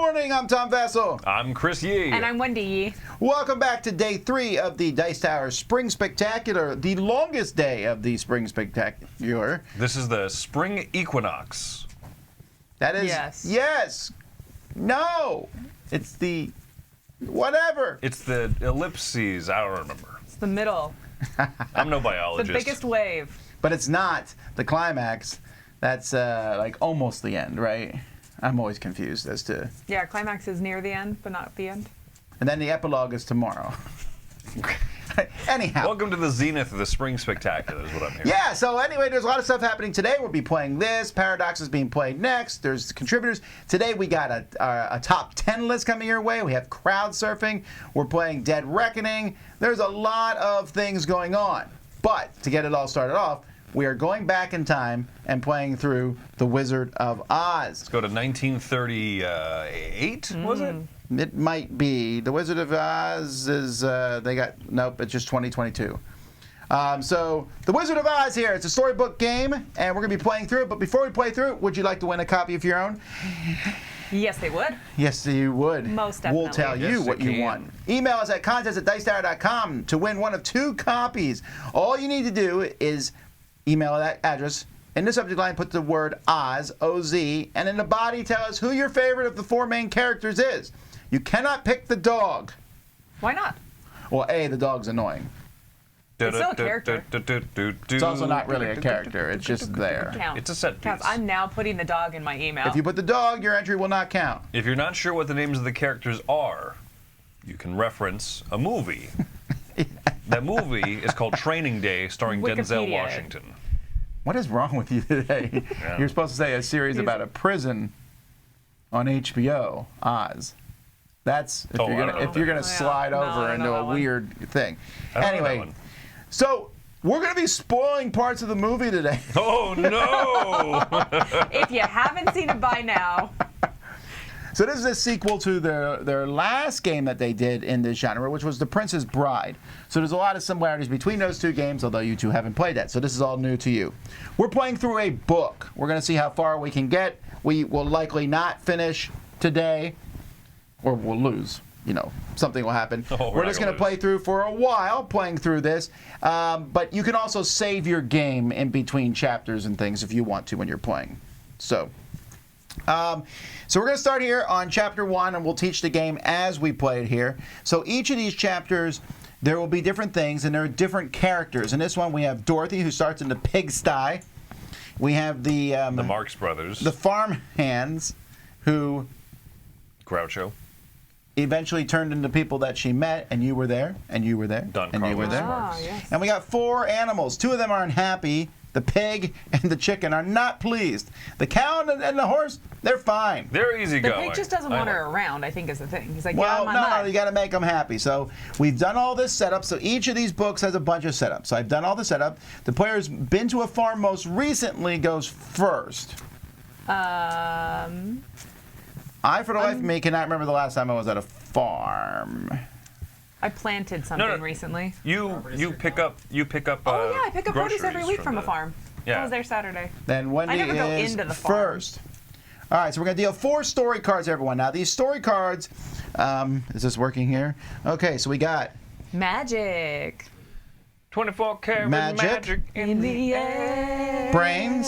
morning, I'm Tom Vessel. I'm Chris Yee. And I'm Wendy Yee. Welcome back to day 3 of the Dice Tower Spring Spectacular, the longest day of the Spring Spectacular. This is the spring equinox. That is... Yes. Yes. No. It's the... whatever. It's the ellipses. I don't remember. It's the middle. I'm no The biologist. biggest wave. But it's not the climax. That's like almost the end, right? I'm always confused as to... Yeah, climax is near the end, but not the end. And then the epilogue is tomorrow. Anyhow. Welcome to the zenith of the spring spectacular is what I'm hearing. Yeah, so anyway, there's a lot of stuff happening today. We'll be playing this. Paradox is being played next. There's contributors. Today we got a top 10 list coming your way. We have crowd surfing. We're playing Dead Reckoning. There's a lot of things going on. But to get it all started off, we are going back in time and playing through The Wizard of Oz. Let's go to 1938, was it? It might be. The Wizard of Oz is, nope, it's just 2022. So, The Wizard of Oz here. It's a storybook game, and we're going to be playing through it. But before we play through it, would you like to win a copy of your own? Yes, they would. Yes, you would. Most definitely. We'll tell you Yes, what you you can. want. Email us at contest@dicetower.com to win one of 2 copies. All you need to do is email that address. In the subject line, put the word Oz, O-Z, and in the body, tell us who your favorite of the 4 main characters is. You cannot pick the dog. Why not? Well, A, the dog's annoying. It's still a character. It's also not really a character. It's just there. Counts. It's a set piece. Counts. I'm now putting the dog in my email. If you put the dog, your entry will not count. If you're not sure what the names of the characters are, you can reference a movie. That movie is called Training Day, starring Denzel Wikipedia. Washington. What is wrong with you today? Yeah. You're supposed to say a series about a prison on HBO, Oz. That's if Oh, you're I gonna don't know if you're that gonna one. slide No, I over don't into know a that one. weird thing. I don't know that Anyway, one. so we're gonna be spoiling parts of the movie today. Oh no! If you haven't seen it by now, So this is a sequel to their last game that they did in this genre, which was The Princess Bride. So there's a lot of similarities between those 2 games, although you 2 haven't played that. So this is all new to you. We're playing through a book. We're going to see how far we can get. We will likely not finish today, or we'll lose. You know, something will happen. Oh, we're not just going to gonna play through for a while, playing through this. But you can also save your game in between chapters and things if you want to when you're playing. So we're going to start here on chapter 1, and we'll teach the game as we play it here. So each of these chapters, there will be different things, and there are different characters. In this one, we have Dorothy, who starts in the pigsty. We have the Marx Brothers. the farm hands, who Groucho. eventually turned into people that she met, and you were there, and you were there, Don and you were Carlos there. Marx. Ah, yes. And we got 4 animals. 2 of them are unhappy. The pig and the chicken are not pleased. The cow and the horse, they're fine. They're the easygoing. pig just doesn't want I her know. around, I think is the thing. He's like, Well, yeah, no, you got to make them happy. So we've done all this setup. So each of these books has a bunch of setup. So I've done all the setup. The player who's been to a farm most recently goes first. I, for the life of me, cannot remember the last time I was at a farm. I planted something no. recently. You pick up. Oh yeah, I pick up produce every groceries week from a the- farm. Yeah. I was there Saturday. Then Wendy I never go is into the farm. first. All right, so we're going to deal 4 story cards, everyone. Now, these story cards, is this working here? Okay, so we got Magic. 24 karat Magic. magic in the air. brains,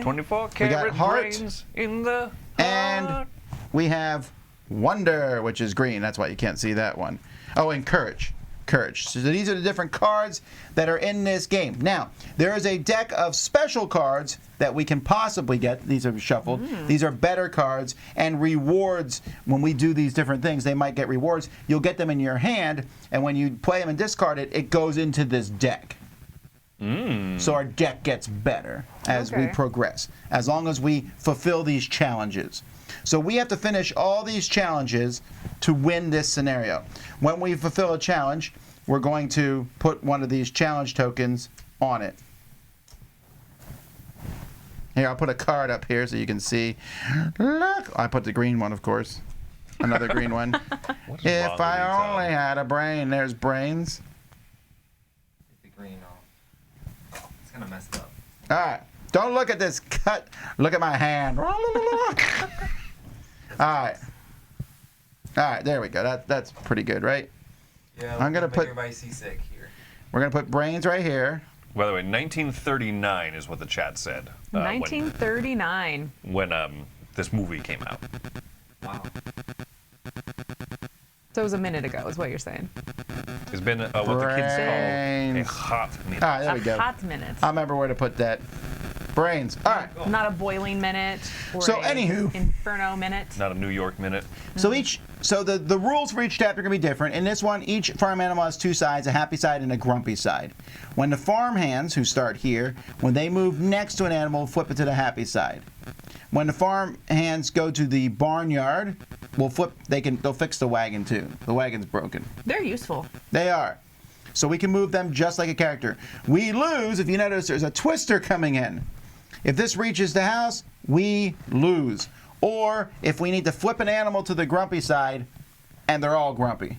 24 got karat heart. brains in the and heart. we have wonder, which is green. That's why you can't see that one. Oh, and courage. Courage. So these are the different cards that are in this game. Now, there is a deck of special cards that we can possibly get. These are shuffled. These are better cards and rewards. When we do these different things, they might get rewards. You'll get them in your hand, and when you play them and discard it, it goes into this deck. So our deck gets better as we Okay. progress, as long as we fulfill these challenges. So we have to finish all these challenges to win this scenario. When we fulfill a challenge, we're going to put one of these challenge tokens on it. Here, I'll put a card up here so you can see. Look! I put the green one, of course. Another green one. What is If bothering you, I Tom? only had a brain. There's brains. Get the green off. It's kind of messed up. All right. Don't look at this cut. Look at my hand. All right. All right, there we go. That's pretty good, right? Yeah, I'm gonna make put- everybody seasick here. We're going to put brains right here. By the way, 1939 is what the chat said. 1939. When this movie came out. Wow. So it was a minute ago, is what you're saying. It's been what the kids call a Brains. hot minute. All right, there we A go. hot minute. I remember where to put that. Brains. All right. Not a boiling minute. Or So, a anywho. Inferno minute. Not a New York minute. So the rules for each chapter are going to be different. In this one, each farm animal has two sides, a happy side and a grumpy side. When the farm hands, who start here, when they move next to an animal, flip it to the happy side. When the farm hands go to the barnyard, they'll fix the wagon too. The wagon's broken. They're useful. They are. So we can move them just like a character. We lose, if you notice, there's a twister coming in. If this reaches the house, we lose. Or if we need to flip an animal to the grumpy side, and they're all grumpy.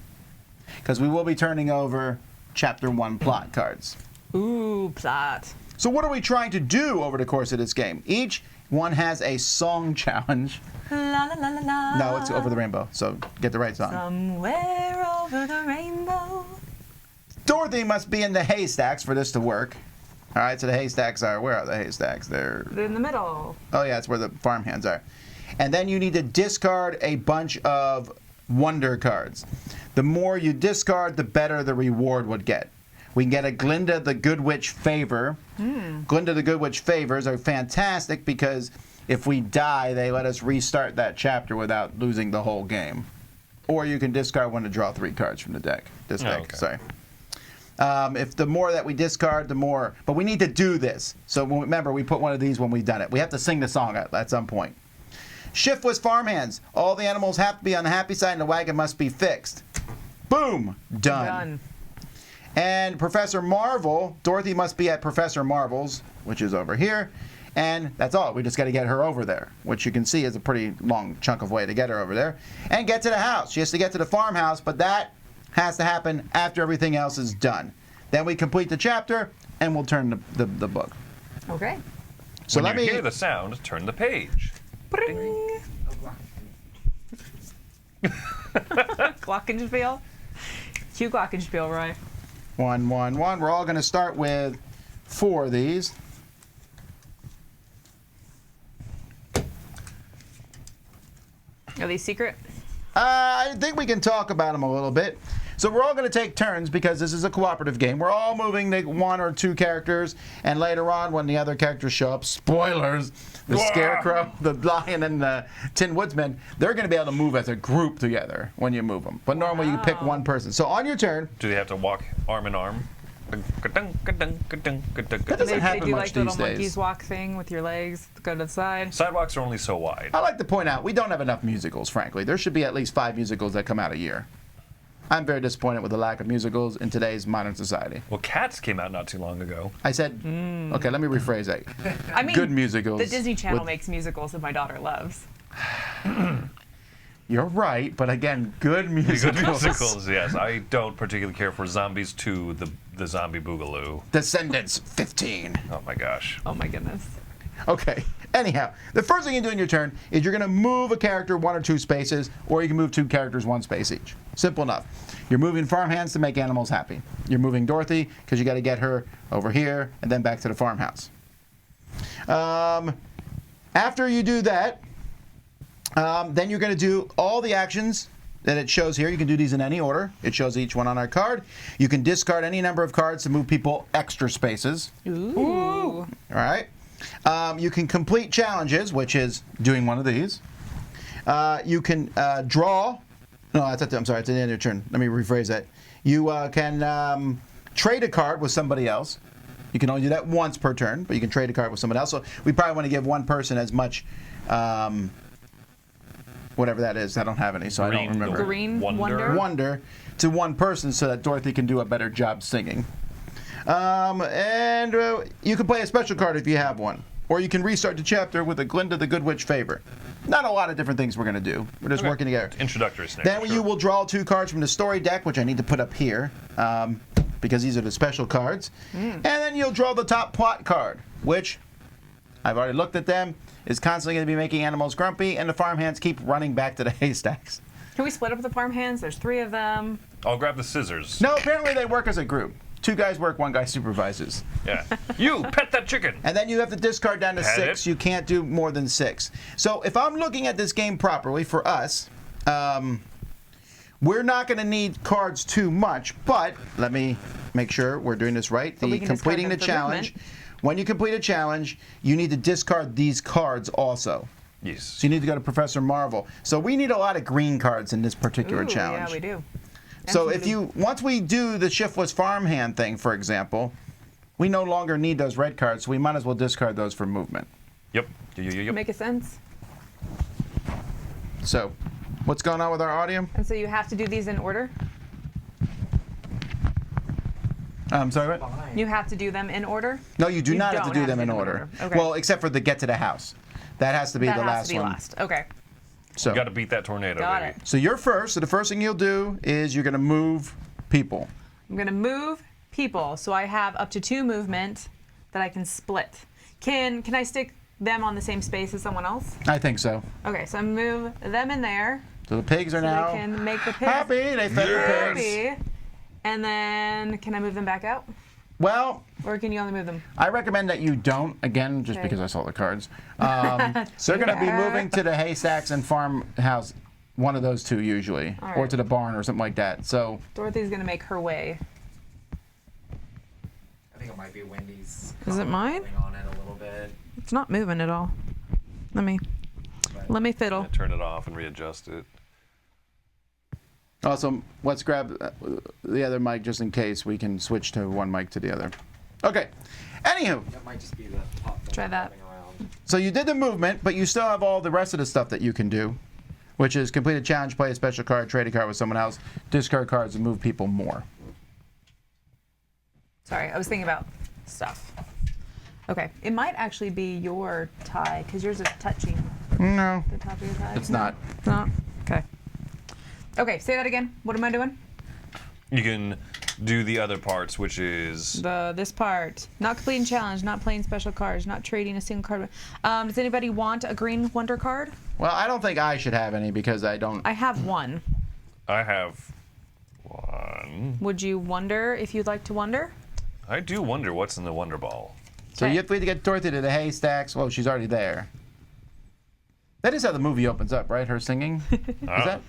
Because we will be turning over Chapter 1 plot cards. Ooh, plot. So what are we trying to do over the course of this game? Each one has a song challenge. La la la la la. No, it's Over the Rainbow, so get the right song. Somewhere over the rainbow. Dorothy must be in the haystacks for this to work. All right, so the haystacks are, where are the haystacks? They're, In the middle. oh yeah, it's where the farm hands are. And then you need to discard a bunch of wonder cards. The more you discard, the better the reward would get. We can get a Glinda the Good Witch favor. Glinda the Good Witch favors are fantastic because if we die, they let us restart that chapter without losing the whole game. Or you can discard one to draw 3 cards from the deck. This deck, okay. sorry. If the more that we discard, the more. But we need to do this. So remember, we put one of these when we've done it. We have to sing the song at some point. Shiftless farmhands. All the animals have to be on the happy side and the wagon must be fixed. Boom. Done. And Professor Marvel, Dorothy must be at Professor Marvel's, which is over here. And that's all. We just got to get her over there, which you can see is a pretty long chunk of way to get her over there. And get to the house. She has to get to the farmhouse, but that has to happen after everything else is done. Then we complete the chapter, and we'll turn the book. Okay. So When let you me hear the sound, turn the page. Bring. Glockenspiel. Cue Glockenspiel, Roy. 1, 1, 1. We're all going to start with 4 of these. Are these secret? I think we can talk about them a little bit. So we're all going to take turns because this is a cooperative game. We're all moving the 1 or 2 characters, and later on when the other characters show up, spoilers, the Scarecrow, the Lion, and the Tin Woodsman, they're going to be able to move as a group together when you move them. But normally you pick one person. So on your turn. Do they have to walk arm in arm? That doesn't They happen do much like the these little monkeys days. walk thing with your legs go to the side. Sidewalks are only so wide. I like to point out, we don't have enough musicals, frankly. There should be at least 5 musicals that come out a year. I'm very disappointed with the lack of musicals in today's modern society. Well, Cats came out not too long ago. I said, okay, let me rephrase that. I mean, Good musicals. The Disney Channel with- makes musicals that my daughter loves. You're right, but again, good musicals. Good musicals, yes. I don't particularly care for Zombies 2, the Zombie Boogaloo. Descendants 15. Oh my gosh. Oh my goodness. Okay. Anyhow, the first thing you do in your turn is you're going to move a character 1 or 2 spaces, or you can move 2 characters 1 space each. Simple enough. You're moving farmhands to make animals happy. You're moving Dorothy because you got to get her over here and then back to the farmhouse. After you do that, then you're going to do all the actions that it shows here. You can do these in any order. It shows each one on our card. You can discard any number of cards to move people extra spaces. Ooh. All right. You can complete challenges, which is doing one of these. You can draw. No, I'm sorry. It's the end of your turn. Let me rephrase that. You can trade a card with somebody else. You can only do that once per turn, but you can trade a card with someone else. So we probably want to give one person as much, whatever that is. I don't have any, so I don't remember. Green Wonder. Wonder to one person so that Dorothy can do a better job singing. And you can play a special card if you have one. Or you can restart the chapter with a Glinda the Good Witch favor. Not a lot of different things we're going to do. We're just working together. Introductory scenario. Then sure. you will draw 2 cards from the story deck, which I need to put up here, because these are the special cards. And then you'll draw the top plot card, which I've already looked at them, is constantly going to be making animals grumpy, and the farmhands keep running back to the haystacks. Can we split up the farmhands? There's 3 of them. I'll grab the scissors. No, apparently they work as a group. 2 guys work, 1 guy supervises. Yeah. You pet that chicken. And then you have to discard down to Pet 6. it. You can't do more than 6. So if I'm looking at this game properly for us, we're not going to need cards too much, but let me make sure we're doing this right. But we can discard Completing the them for challenge. movement. When you complete a challenge, you need to discard these cards also. Yes. So you need to go to Professor Marvel. So we need a lot of green cards in this particular Ooh, challenge. Yeah, we do. So And if some you, once we do the shiftless farmhand thing, for example, we no longer need those red cards, so we might as well discard those for movement. Yep. Yep. make a sense. So, what's going on with our audio? And so you have to do these in order. I'm sorry, what? Fine. You have to do them in order. No, you do You not have to don't do them in order. Okay. Well, except for the get to the house. That has to be that the has last to be one. last. Okay. So, Got to beat that tornado, Got baby. it. so you're first. So the first thing you'll do is you're going to move people. I'm gonna move people, so I have up to 2 movement that I can split. Can I stick them on the same space as someone else? I think so. Okay, so I move them in there. So the pigs are So now they can make the pigs happy. They fed the pigs. happy. And then can I move them back out? Well, Or can you only move them? I recommend that you don't, again, just Okay. because I saw the cards. So they're going to be Yeah. moving to the haystacks and farmhouse, one of those 2 usually, All or right. to the barn or something like that. So, Dorothy's gonna make her way. I think it might be Wendy's. Is it mine? going on it a little bit. It's not moving at all. Let me fiddle. Turn it off and readjust it. also, let's grab the other mic just in case we can switch to one mic to the other. Okay. Anywho, That might just be the pop filter Try that. floating around. so you did the movement, but you still have all the rest of the stuff that you can do, which is complete a challenge, play a special card, trade a card with someone else, discard cards, and move people more. Sorry, I was thinking about stuff. Okay, it might actually be your tie because yours is touching No, the top of your tie. it's No? not. It's not. Okay. Okay, say that again. What am I doing? You can do the other parts, which is This part. Not completing challenge, not playing special cards, not trading a single card. Does anybody want a green wonder card? Well, I don't think I should have any because I don't. I have one. I have 1. Would you wonder if you'd like to wonder? I do wonder what's in the Wonder Ball. So Okay. you have to get Dorothy to the haystacks. Well, she's already there. That is how the movie opens up, right? Her singing. Is that?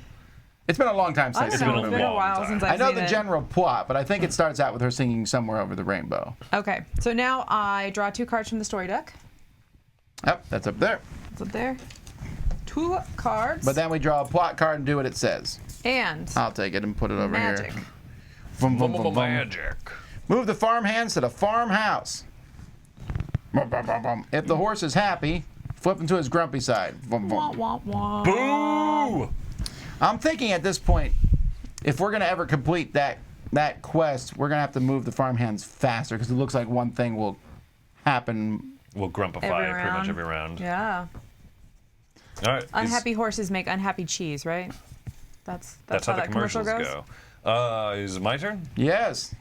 It's been a long time since I I've don't seen know. the It's movie. been a long while time. since I I've know seen the it. general plot, but I think it starts out with her singing "Somewhere Over the Rainbow." Okay, so now I draw 2 cards from the story deck. Yep, that's up there. It's up there. 2 cards. But then we draw a plot card and do what it says. and I'll take it and put it over magic. here. Vum, vum, vum, vum. Magic. Move the farmhands to the farmhouse. Vum, vum, vum, vum. If the horse is happy, flip him to his grumpy side. Vum, Wah, vum. wah, wah. Boo! I'm thinking at this point, if we're gonna ever complete that quest, we're gonna have to move the farmhands faster because it looks like one thing will happen. We'll grumpify Every pretty much round. every round. Yeah. All right. Unhappy horses make unhappy cheese, right? That's That's how the commercials go. Is it my turn? Yes.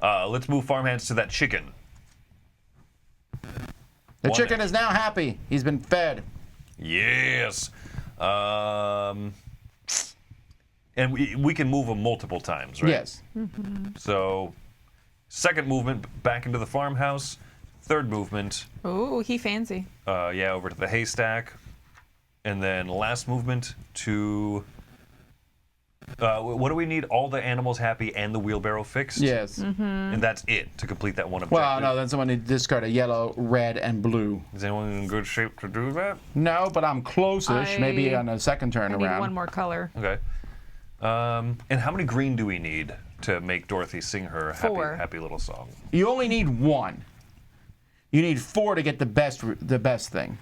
Let's move farmhands to that chicken. The One chicken is now happy. He's been fed. Yes. And we can move them multiple times, right? Yes. So, second movement back into the farmhouse. Third movement, Oh, he fancy. over to the haystack. And then last movement to. What do we need? All the animals happy and the wheelbarrow fixed? Yes. And that's it to complete that one objective. Well, no, then someone needs to discard a yellow, red, and blue. Is anyone in good shape to do that? No, but I'm close-ish. Maybe on a second turn I need around. one more color. Okay. And how many green do we need to make Dorothy sing her Four. happy little song? You only need 1. You need 4 to get the best thing.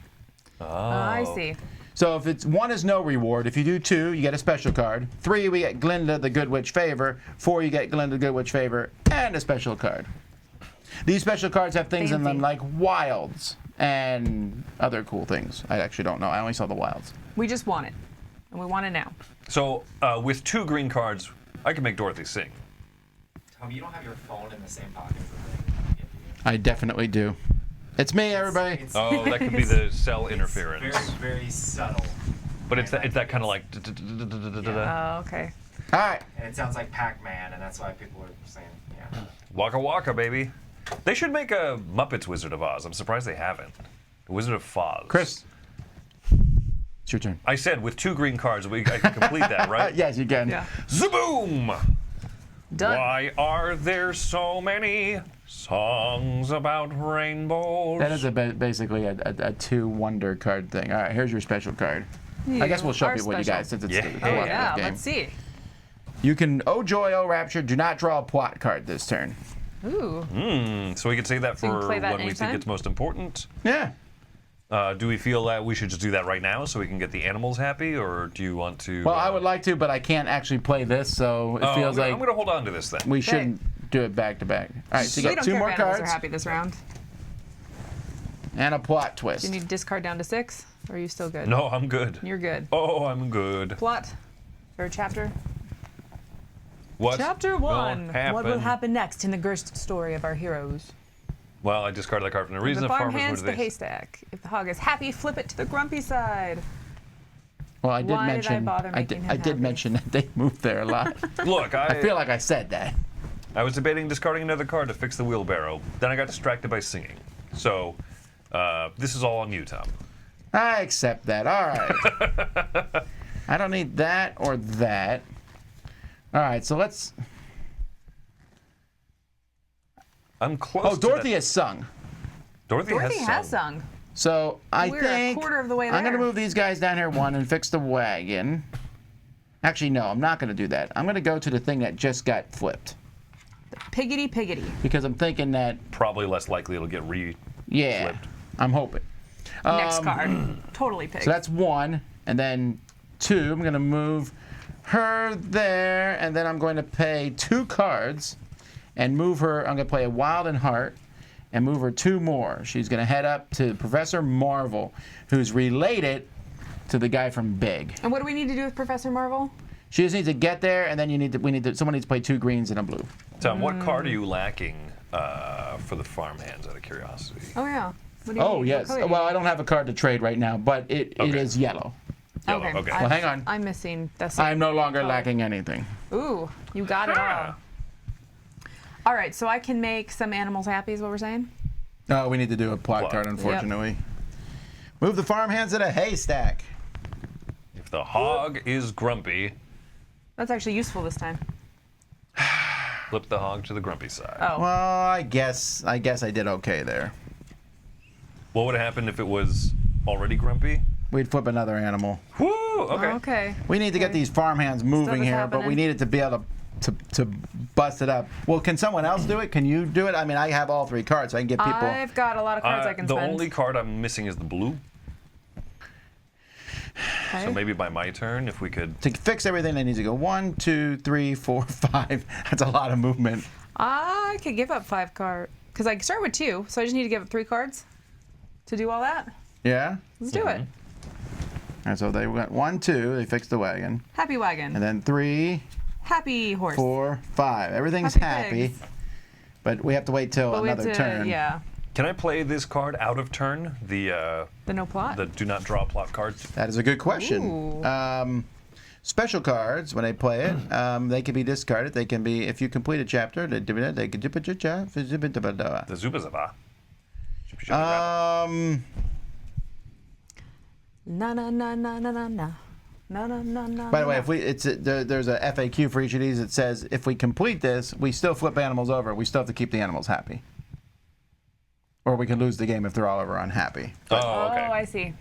I see. So if it's 1 is no reward. If you do 2, you get a special card. 3, we get Glinda the Good Witch Favor. 4, you get Glinda the Good Witch Favor and a special card. These special cards have things in them Fancy. like wilds and other cool things. I actually don't know. I only saw the wilds. We just want it. And we want it now. So with 2 green cards, I can make Dorothy sing. Tom, you don't have your phone in the same pocket as the thing. Yeah, you do. I definitely do. It's me, everybody. It's Oh, that could be the cell very, interference. very subtle. But it's that kind of like. Oh, okay. All right. And it sounds like Pac-Man, and that's why people are saying, yeah. Waka waka, baby. They should make a Muppets Wizard of Oz. I'm surprised they haven't. The Wizard of Foz. Chris, it's your turn. I said with 2 green cards, I can complete that, right? Yes, you can. Yeah. Zaboom! Done. Why are there so many songs about rainbows? That is basically a 2 wonder card thing. All right, here's your special card. I guess we'll show are people what you special. guys since it's Yeah. the Oh cooperative yeah, game. let's see. You can, oh joy, oh rapture, do not draw a plot card this turn. Ooh. So we can save that So you can for play that when we think anytime? it's most important. Yeah. Do we feel that we should just do that right now so we can get the animals happy, or do you want to? Well, I would like to, but I can't actually play this, so it feels I'm like gonna hold on to this then. we shouldn't do it back to back. All right, so you We got don't 2 care more if animals cards are happy this round. and a plot twist. Do you need to discard down to 6? Or are you still good? No, I'm good. You're good. Oh, I'm good. Plot or chapter? What? Chapter 1. happen? What will happen next in the Gerst story of our heroes? Well, I discarded that card for no reason. The farm farmers hands were the they- haystack. If the hog is happy, flip it to the grumpy side. Well, I did Why did I mention bother making him I did happy? mention that they moved there a lot. Look, I feel like I said that. I was debating discarding another card to fix the wheelbarrow. Then I got distracted by singing. So, this is all on you, Tom. I accept that. All right. I don't need that or that. All right, so let's. I'm close. Oh, to Dorothy that. has sung. Dorothy has sung. So I We're think a quarter of the way I'm going to there. move these guys down here 1 and fix the wagon. Actually, no, I'm not going to do that. I'm going to go to the thing that just got flipped Piggity piggity. because I'm thinking that, Probably less likely it'll get yeah, flipped. I'm hoping. Next card. Totally pig. So that's 1, and then 2. I'm going to move her there, and then I'm going to pay 2 cards and move her. I'm going to play a Wild and Heart and move her 2 more. She's going to head up to Professor Marvel, who's related to the guy from Big. And what do we need to do with Professor Marvel? She just needs to get there, and then someone needs to play 2 greens and a blue. Tom, what card are you lacking for the farmhands, out of curiosity? Oh yeah. What do you Oh, need? yes. What color? Well, I don't have a card to trade right now, but it Okay. is yellow. Yellow, okay. Well, hang on. I'm missing the I'm no longer color. lacking anything. Ooh, you got it all. Ah. All right, so I can make some animals happy, is what we're saying? Oh, we need to do a plot Plot. card, unfortunately. Move the farmhands in a haystack. If the hog is grumpy, That's actually useful this time. flip the hog to the grumpy side. Oh. Well, I guess I did okay there. What would have happened if it was already grumpy? We'd flip another animal. Woo! Okay. Okay. We need to get these farmhands moving is here, but we happening. needed to be able to bust it up. Well, can someone else do it? Can you do it? I mean, I have all 3 cards, so I can get people. I've got a lot of cards I can the spend. only card I'm missing is the blue. Okay. So maybe by my turn, if we could. To fix everything, I need to go 1, 2, 3, 4, 5. That's a lot of movement. I could give up 5 cards. Because I start with 2, so I just need to give up 3 cards to do all that. Yeah? Let's do it. And so they went 1, 2, they fixed the wagon. Happy wagon. And then 3, Happy horse. 4, 5. Everything's Happy happy. pigs. But we have to wait till But we have another to, turn. yeah. Can I play this card out of turn? The The no plot. do not draw plot card. That is a good question. Ooh. Special cards, when they play it, they can be discarded. They can be, if you complete a chapter, they can The Zubazaba. Na na na na na na na. Na na na na. by the way, na. if we, there's a FAQ for each of these that says if we complete this, we still flip animals over. We still have to keep the animals happy, or we can lose the game if they're all over unhappy. Oh, okay. Oh, I see.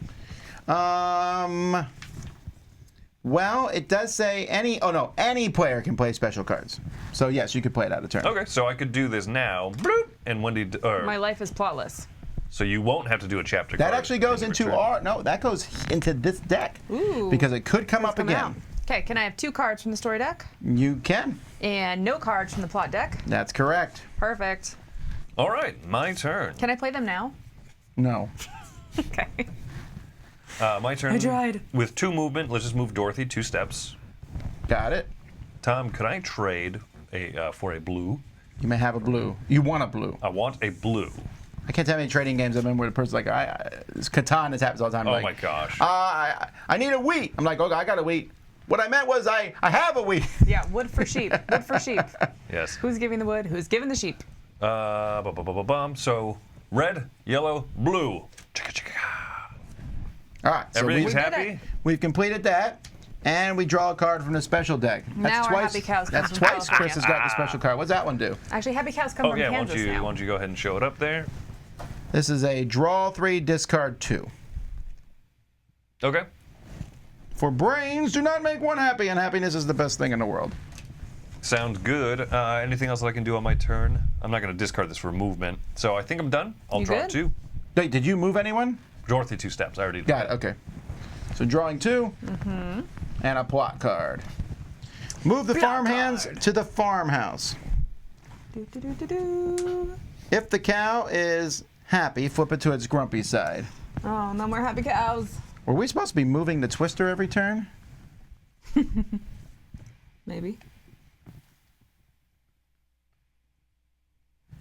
Well, it does say any player can play special cards. So yes, you could play it out of turn. Okay, so I could do this now. Bloop, and Wendy. My life is plotless. So you won't have to do a chapter That card actually goes in into return. that goes into this deck. Ooh. Because it could come up Come again. out. Okay, can I have 2 cards from the story deck You can. and no cards from the plot deck? That's correct. Perfect. All right, my turn. Can I play them now? No. Okay. My turn. I tried. With 2 movement, let's just move Dorothy 2 steps. Got it. Tom, could I trade for a blue? You may have a blue. You want a blue. I want a blue. I can't tell how many trading games I've been where the person's like, it's Catan, this happens all the time. Oh like, my gosh. I need a wheat. I'm like, okay, I got a wheat. What I meant was I have a wheat. Yeah, wood for sheep. Wood for sheep. Yes. Who's giving the wood? Who's giving the sheep? So red, yellow, blue. Chicka chicka. All right, so Everything's did happy. it. we've completed that, and we draw a card from the special deck. Now our Happy Cows comes That's from twice Chris has got the special card. What's that one do? Actually, Happy Cows come Oh from yeah, why Kansas don't now. you go ahead and show it up there? This is a draw 3, discard 2. Okay. For brains, do not make one happy, and happiness is the best thing in the world. Sounds good. Anything else that I can do on my turn? I'm not going to discard this for movement, so I think I'm done. I'll You draw good? 2. Wait, did you move anyone? Dorothy 2 steps. I already did. Got it, okay. So drawing 2, and a plot card. Move the Plot farmhands card. to the farmhouse. Do, do, do, do, do. If the cow is happy, flip it to its grumpy side. Oh, no more Happy Cows. Were we supposed to be moving the twister every turn? Maybe.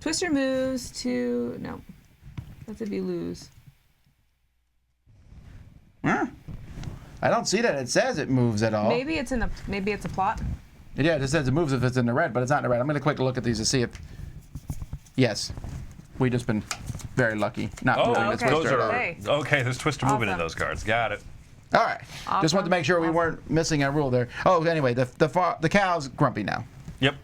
Twister moves to no. That's if you lose. Huh? I don't see that. It says it moves at all. Maybe it's in a plot. Yeah, it just says it moves if it's in the red, but it's not in the red. I'm going to quick look at these to see if... Yes. We've just been very lucky not Oh, moving the okay. twister those at all. are Hey. okay. There's Twister movement in Awesome. those cards. Got it. All right. Just wanted to make sure we Awesome. weren't missing a rule there. Oh, anyway, the cow's grumpy now. Yep.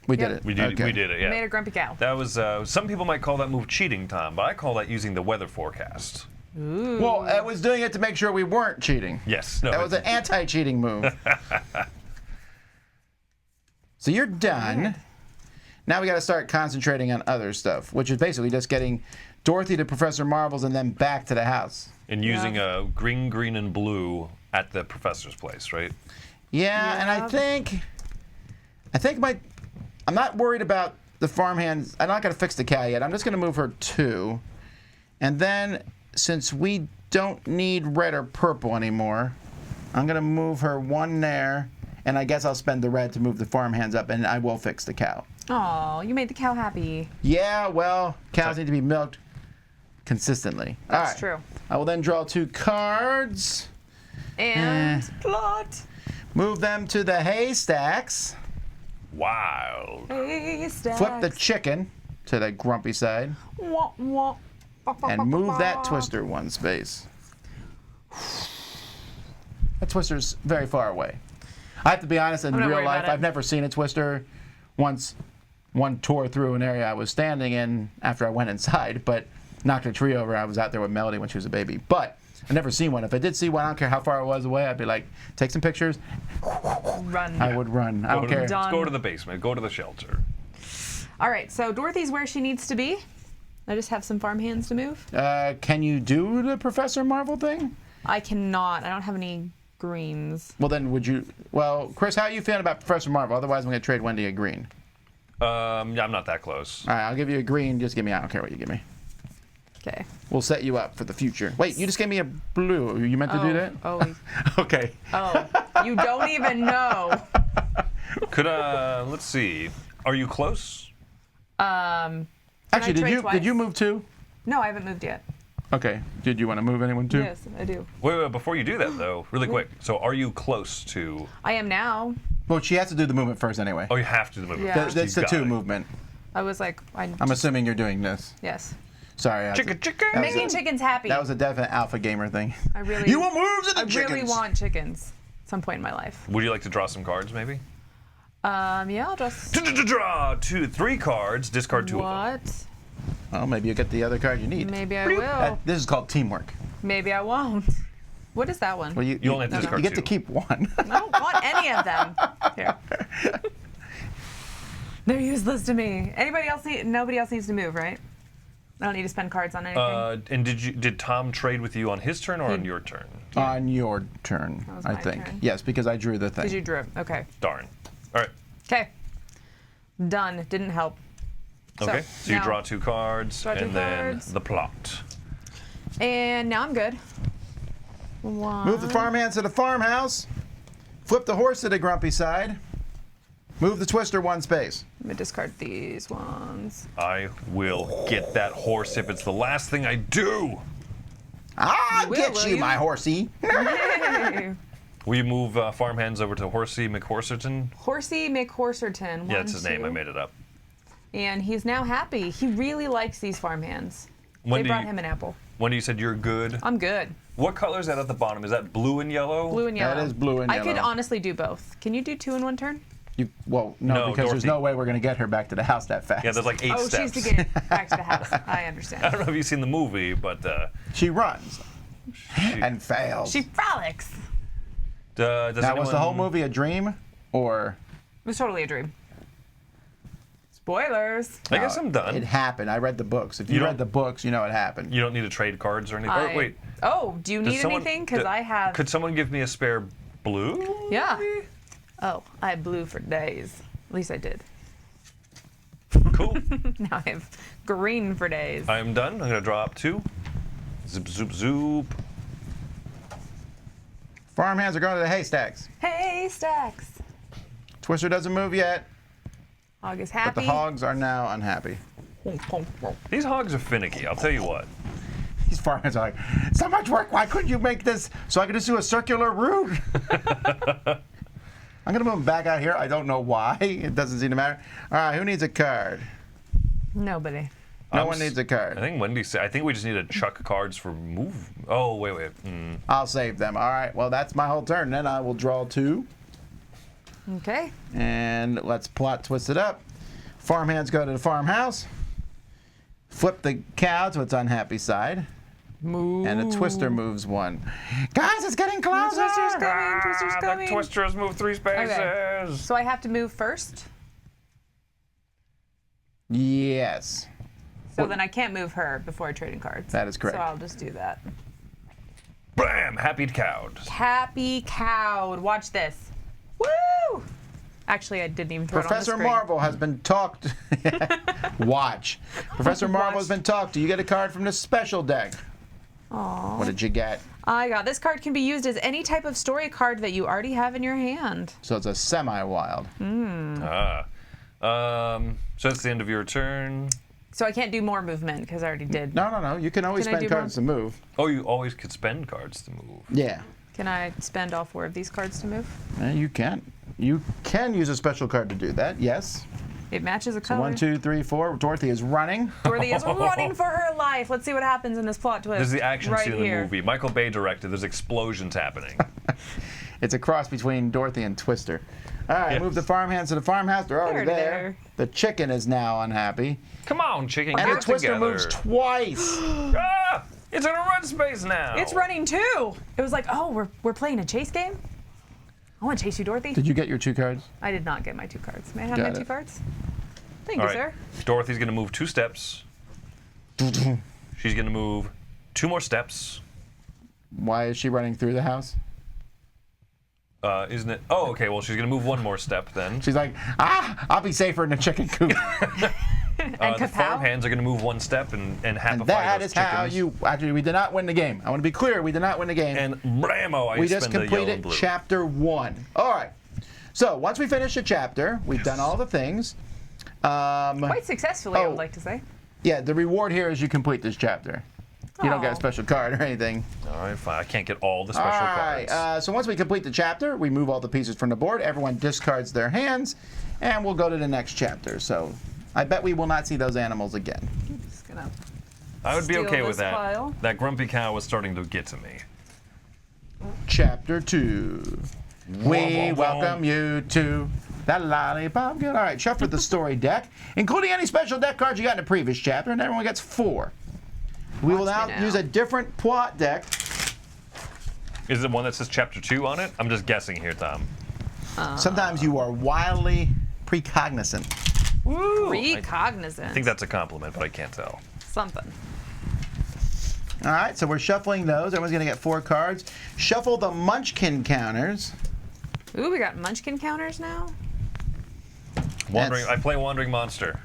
We Yep. did it. We did. Okay. We did it. You made Yeah. a grumpy cow. That was. Some people might call that move cheating, Tom, but I call that using the weather forecast. Ooh. Well, I was doing it to make sure we weren't cheating. Yes. No. That was an anti-cheating move. So you're done. Now we got to start concentrating on other stuff, which is basically just getting Dorothy to Professor Marvel's and then back to the house. and using a green, green, and blue at the professor's place, right? Yeah, and I think I'm not worried about the farmhands. I'm not going to fix the cow yet. I'm just going to move her 2. And then, since we don't need red or purple anymore, I'm going to move her 1 there. And I guess I'll spend the red to move the farmhands up, and I will fix the cow. Oh, you made the cow happy. Yeah, well, cows need to be milked consistently. All That's right. true. I will then draw 2 cards, And plot. move them to the haystacks, Wild. Haystacks. flip the chicken to the grumpy side, Wah, wah. Ba, ba, and ba, move ba, that ba. twister 1 space. That twister's very far away. I have to be honest, in I'm not real worried life, about it. I've never seen a twister. Once one tore through an area I was standing in after I went inside, but knocked a tree over. I was out there with Melody when she was a baby. But I've never seen one. If I did see one, I don't care how far it was away, I'd be like, take some pictures. Run. I would run. I don't care. Done. Let's go to the basement. Go to the shelter. All right, so Dorothy's where she needs to be. I just have some farmhands to move. Can you do the Professor Marvel thing? I cannot. I don't have any greens. Well, then would you... Well, Chris, how are you feeling about Professor Marvel? Otherwise, I'm going to trade Wendy a green. Yeah, I'm not that close. All right, I'll give you a green. Just give me... I don't care what you give me. Okay. We'll set you up for the future. Wait, you just gave me a blue. You meant to do that? Oh. Okay. Oh. You don't even know. Could let's see. Are you close? Actually, trade did twice? you move 2? No, I haven't moved yet. Okay. Did you want to move anyone too? Yes, I do. Wait, before you do that though, really quick. So are you close to? I am now. Well, she has to do the movement first anyway. Oh, you have to move it Yeah. first. That's You the got 2 it. movement. I was like, I'm assuming you're doing this. yes. Sorry. Chicka chicka. That was Making a- chickens happy. That was a definite alpha gamer thing. I really. You will move to the I chickens. really want chickens. At some point in my life. Would you like to draw some cards, maybe? Yeah, I'll just. Draw 3 cards. Discard 2 of them. What? Well, maybe you'll get the other card you need. Maybe I will. This is called teamwork. Maybe I won't. What is that one? Well, you You only have to discard you get to 2. keep 1. I don't want any of them. Here. They're useless to me. Nobody else needs to move, right? I don't need to spend cards on anything. And did Tom trade with you on his turn or on your turn? On your turn, was I my think. turn. Yes, because I drew the thing. Did you drew? Okay. Darn. All right. Okay. Done. Didn't help. Okay. So you now- draw 2 cards Draw 2 and then cards. the plot. And now I'm good. One. Move the farmhands to the farmhouse. Flip the horse to the grumpy side. Move the twister one space. I'm gonna discard these ones. I will get that horse if it's the last thing I do. I'll will, get will you, you? my horsey. Yay. Will you move farmhands over to Horsey McHorserton? Horsey McHorserton. Yeah, that's his name. I 2. made it up. And he's now happy. He really likes these farmhands. When They do brought you- him an apple. When you said you're good, I'm good. what color is that at the bottom? Is that blue and yellow? Blue and yellow. That is blue and I could yellow. honestly do both. Can you do 2 in 1 turn? No, No, because there's Dorothy. no way we're going to get her back to the house that fast. Yeah, there's like 8 Oh, steps. she's to get back to the house. I I understand. don't know if you've seen the movie, but She runs and fails. She frolics. does Now, was the whole anyone- movie a dream, or? It was totally a dream. Spoilers. I guess I'm done. It happened. I read the books. If You you don't- read the books, you know it happened. You don't need to trade cards or anything. I- Wait, Oh, do you does need someone- anything? Because d- I have. Could someone give me a spare blue? Yeah. Oh, I had blue for days. At least I did. Cool. Now I have green for days. I am done. I'm gonna draw up 2. Zip, zoop, zoop. Farmhands are going to the haystacks. Hey, Stacks. Twister doesn't move yet, Hog is but happy. the hogs are now unhappy. These hogs are finicky. I'll tell you what. These farmhands are like, so much work. Why couldn't you make this so I could just do a circular route? I'm going to move them back out here. I don't know why. It doesn't seem to matter. All right, who needs a card? Nobody. No I'm one s- needs a card. I think Wendy said. I think we just need to chuck cards for move. Oh wait. I'll save them. All right, well, that's my whole turn. Then I will draw 2. Okay. And let's plot twist it up. Farmhands go to the farmhouse. Flip the cow to its unhappy side. Move. And the twister moves 1. Guys, it's getting closer! Twister's coming. Twister's coming. The twister has moved 3 spaces. Okay. So I have to move first. Yes, So then I can't move her before I trade in cards. that is correct. So I'll just do that. Bam! Happy cowed. Happy cowed. Watch this. Woo! Actually, I didn't even throw Professor it on the screen. Marvel has been talked. Watch. Professor Marvel has been talked to. You get a card from the special deck. Aww. What did you get? I got this card can be used as any type of story card that you already have in your hand. So it's a semi-wild. So that's the end of your turn. So I can't do more movement because I already did. No. You can always Can I spend do cards to move. Oh, you always could spend cards to move. Yeah. Can I spend all 4 of these cards to move? You can. You can use a special card to do that. Yes. It matches a So color. 1, 2, 3, 4. Dorothy is running. Dorothy is running for her life. Let's see what happens in this plot twist. This is the action right scene in the here. movie. Michael Bay directed. There's explosions happening. It's a cross between Dorothy and Twister. All right, Yes. move the farmhands to the farmhouse. They're already They're there. there. The chicken is now unhappy. Come on, chicken, And get the Twister together. moves twice. Ah! It's in a run space now. It's running too. It was like, oh, we're playing a chase game? I want to chase you, Dorothy. Did you get your 2 cards? I did not get my 2 cards. May I have Got my it. 2 cards? Thank All you, right. sir. Dorothy's going to move 2 steps. She's going to move 2 more steps. Why is she running through the house? Isn't it? Oh, okay. Well, she's going to move 1 more step then. She's like, I'll be safer in the chicken coop. And The Kapow? farmhands are going to move 1 step and happify And that those is how chickens. you. Actually, we did not win the game. I want to be clear. We did not win the game. And blammo, I we just spend the yellow and completed blue. chapter 1. All right. So once we finish a chapter, we've done all the things. Quite successfully, I Oh. would like to say. Yeah, the reward here is you complete this chapter. You don't get Oh. a special card or anything. All right, fine. I can't get all the All special right. cards. So once we complete the chapter, we move all the pieces from the board. Everyone discards their hands, and we'll go to the next chapter. So I bet we will not see those animals again. Just gonna. I would be steal okay with this that. pile. That grumpy cow was starting to get to me. Chapter 2. We Wah, wah, wah. welcome you to the Lollipop Guild. All right, shuffle the story deck, including any special deck cards you got in the previous chapter, and everyone gets 4. We will Watch now me now. use a different plot deck. Is it one that says chapter 2 on it? I'm just guessing here, Tom. Sometimes you are wildly precognizant. Woo! Recognizant. I think that's a compliment, but I can't tell. something. All right, so we're shuffling those. Everyone's going to get 4 cards. Shuffle the Munchkin counters. Ooh, we got Munchkin counters now. Wandering. That's- I play Wandering Monster.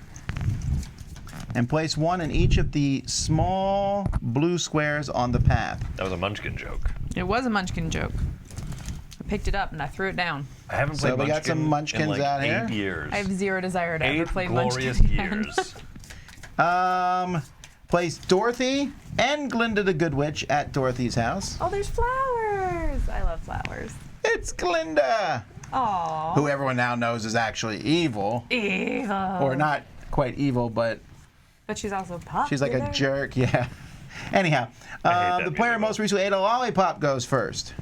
And place 1 in each of the small blue squares on the path. That was a Munchkin joke. It was a Munchkin joke. picked it up and I threw it down. I haven't So played we got Munchkin some Munchkins in like out here. 8 years. I have zero desire to ever 8 play glorious Munchkin again. years. Plays Dorothy and Glinda the Good Witch at Dorothy's house. Oh, there's flowers. I love flowers. It's Glinda, Aww. who everyone now knows is actually evil. Evil. Or not quite evil, but But she's also popular. she's like a jerk, yeah. Anyhow, that the player musical. most recently ate a lollipop goes first.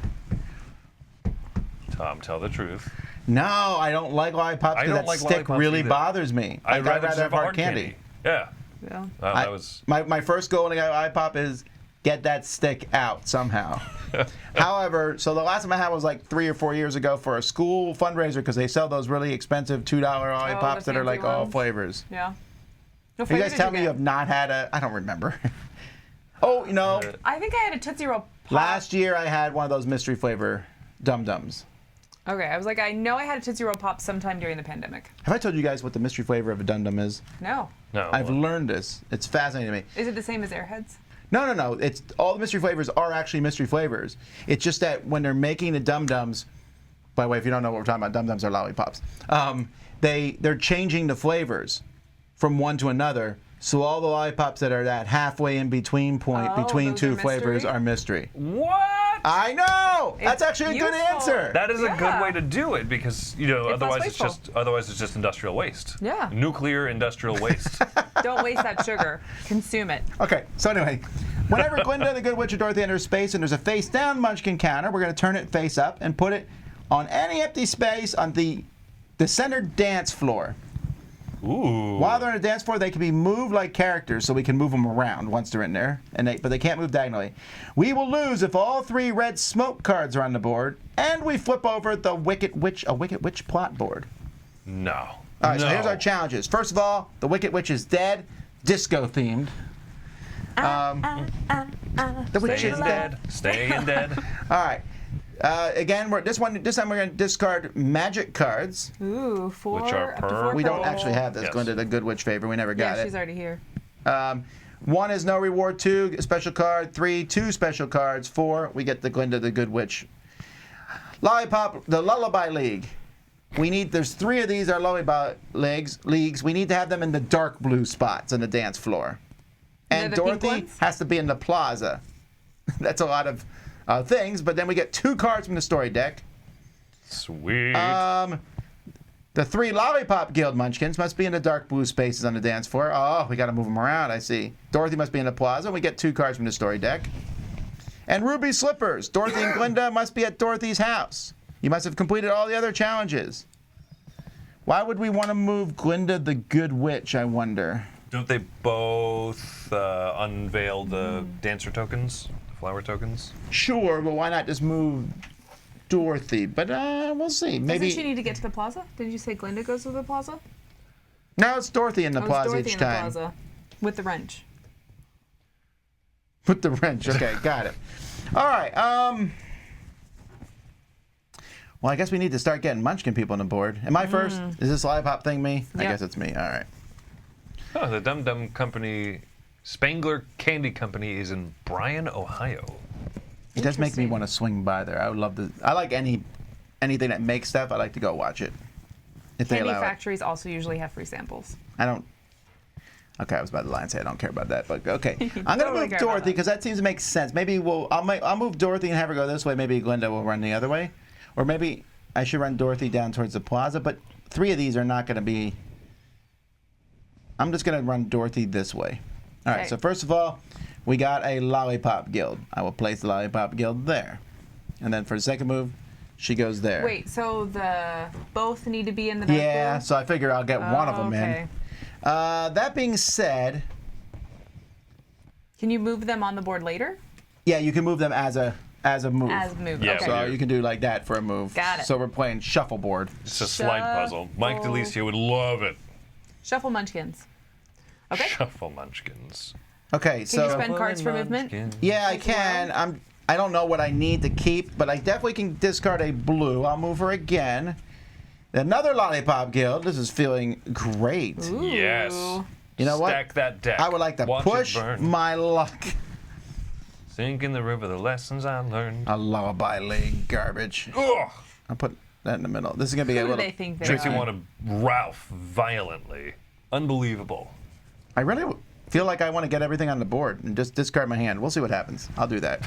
Tom, tell the truth. No, I don't like lollipops I because don't that like stick lollipops really either. bothers me. I'd rather just have hard candy. Yeah. Yeah. That was. My first goal in a lollipop is get that stick out somehow. However, so the last time I had was like 3 or 4 years ago for a school fundraiser because they sell those really expensive $2 lollipops that are fancy like all ones? flavors. Yeah. No You flavor guys did tell me you get? have not had a, I don't remember. Oh, you know, I think I had a Tootsie Roll Pop. last year I had one of those mystery flavor Dum-Dums. Okay, I was like, I know I had a Tootsie Roll Pop sometime during the pandemic. Have I told you guys what the mystery flavor of a Dum-Dum is? No. No. I've learned this. It's fascinating to me. Is it the same as Airheads? No. It's all the mystery flavors are actually mystery flavors. It's just that when they're making the Dum-Dums, by the way, if you don't know what we're talking about, Dum-Dums are lollipops. They're changing the flavors from one to another. So all the lollipops that are that halfway in between point Oh, between those two are flavors mystery? are mystery. What? I know. That's It's actually a good useful. answer. That is a good Yeah. way to do it because It's less otherwise it's just industrial waste. Yeah. Nuclear industrial waste. Don't waste that sugar. Consume it. Okay, so anyway, whenever Glinda the Good Witch or Dorothy enters space and there's a face down Munchkin counter, we're going to turn it face up and put it on any empty space on the centered dance floor. Ooh. While they're on a dance floor, they can be moved like characters, so we can move them around once they're in there, but they can't move diagonally. We will lose if all 3 red smoke cards are on the board, and we flip over the Wicked Witch plot board. No. All right, so here's our challenges. First of all, the Wicked Witch is dead, disco themed. The witch Staying is dead. Staying dead. All right. Again, this time we're going to discard magic cards. Ooh, 4 Which are up to 4 purple. We don't purple. actually have this. Yes. Glinda the Good Witch favor. We never got Yeah, it. she's already here. 1 is no reward. 2, a special card. 3, 2 special cards. 4, we get the Glinda the Good Witch. Lollipop, the Lullaby League. There's 3 of these are lullaby leagues. We need to have them in the dark blue spots on the dance floor. And They're the pink Dorothy ones? has to be in the plaza. That's a lot of things, but then we get 2 cards from the story deck. Sweet. The 3 Lollipop Guild Munchkins must be in the dark blue spaces on the dance floor. Oh, we got to move them around, I see. Dorothy must be in the plaza. We get 2 cards from the story deck. And Ruby Slippers. Dorothy and Glinda must be at Dorothy's house. You must have completed all the other challenges. Why would we want to move Glinda the Good Witch, I wonder? Don't they both unveil the dancer tokens, the flower tokens? Sure, but why not just move Dorothy? But we'll see. Maybe. Doesn't she need to get to the plaza? Didn't you say Glinda goes to the plaza? No, it's Dorothy in the Oh, it's plaza Dorothy each in the time. plaza with the wrench. Put the wrench. Okay, got it. All right. Well, I guess we need to start getting Munchkin people on the board. Am I first? Is this lollipop thing me? I Yep. guess it's me. All right. Oh, the Dum Dum Company, Spangler Candy Company, is in Bryan, Ohio. It does make me Interesting. want to swing by there. I would love to. I like anything that makes stuff. I like to go watch it. If they Candy allow it. factories also usually have free samples. I don't. Okay, I was about to lie and say I don't care about that, but okay. I'm gonna Totally move care about Dorothy that. because that seems to make sense. Maybe I'll move Dorothy and have her go this way. Maybe Glinda will run the other way, or maybe I should run Dorothy down towards the plaza. But 3 of these are not going to be. I'm just going to run Dorothy this way. All right. Okay. So first of all, we got a Lollipop Guild. I will place the Lollipop Guild there, and then for the second move, she goes there. Wait, so the both need to be in the dark Yeah. blue? So I figure I'll get one of them okay. in. That being said. Can you move them on the board later? Yeah, you can move them as a move. As move. Yeah, okay. So we do. you can do like that for a move. Got it. So we're playing shuffleboard. It's a slide puzzle. Mike Shuffle. DeLisio would love it. Shuffle Munchkins. Okay. Shuffle Munchkins. Okay, Can you so spend cards for movement? yeah, I as well? can. I don't know what I need to keep, but I definitely can discard a blue. I'll move her again. Another Lollipop Guild. This is feeling great. Ooh. Yes. You know what? Stack that deck. I would like to Watch it push burn. my luck. Sink in the river, the lessons I learned. A lullaby league garbage. Ugh! I'll put that in the middle. This is gonna be a Who do little. they think they Makes you are? want to Ralph violently. Unbelievable. I really feel like I want to get everything on the board and just discard my hand. We'll see what happens. I'll do that.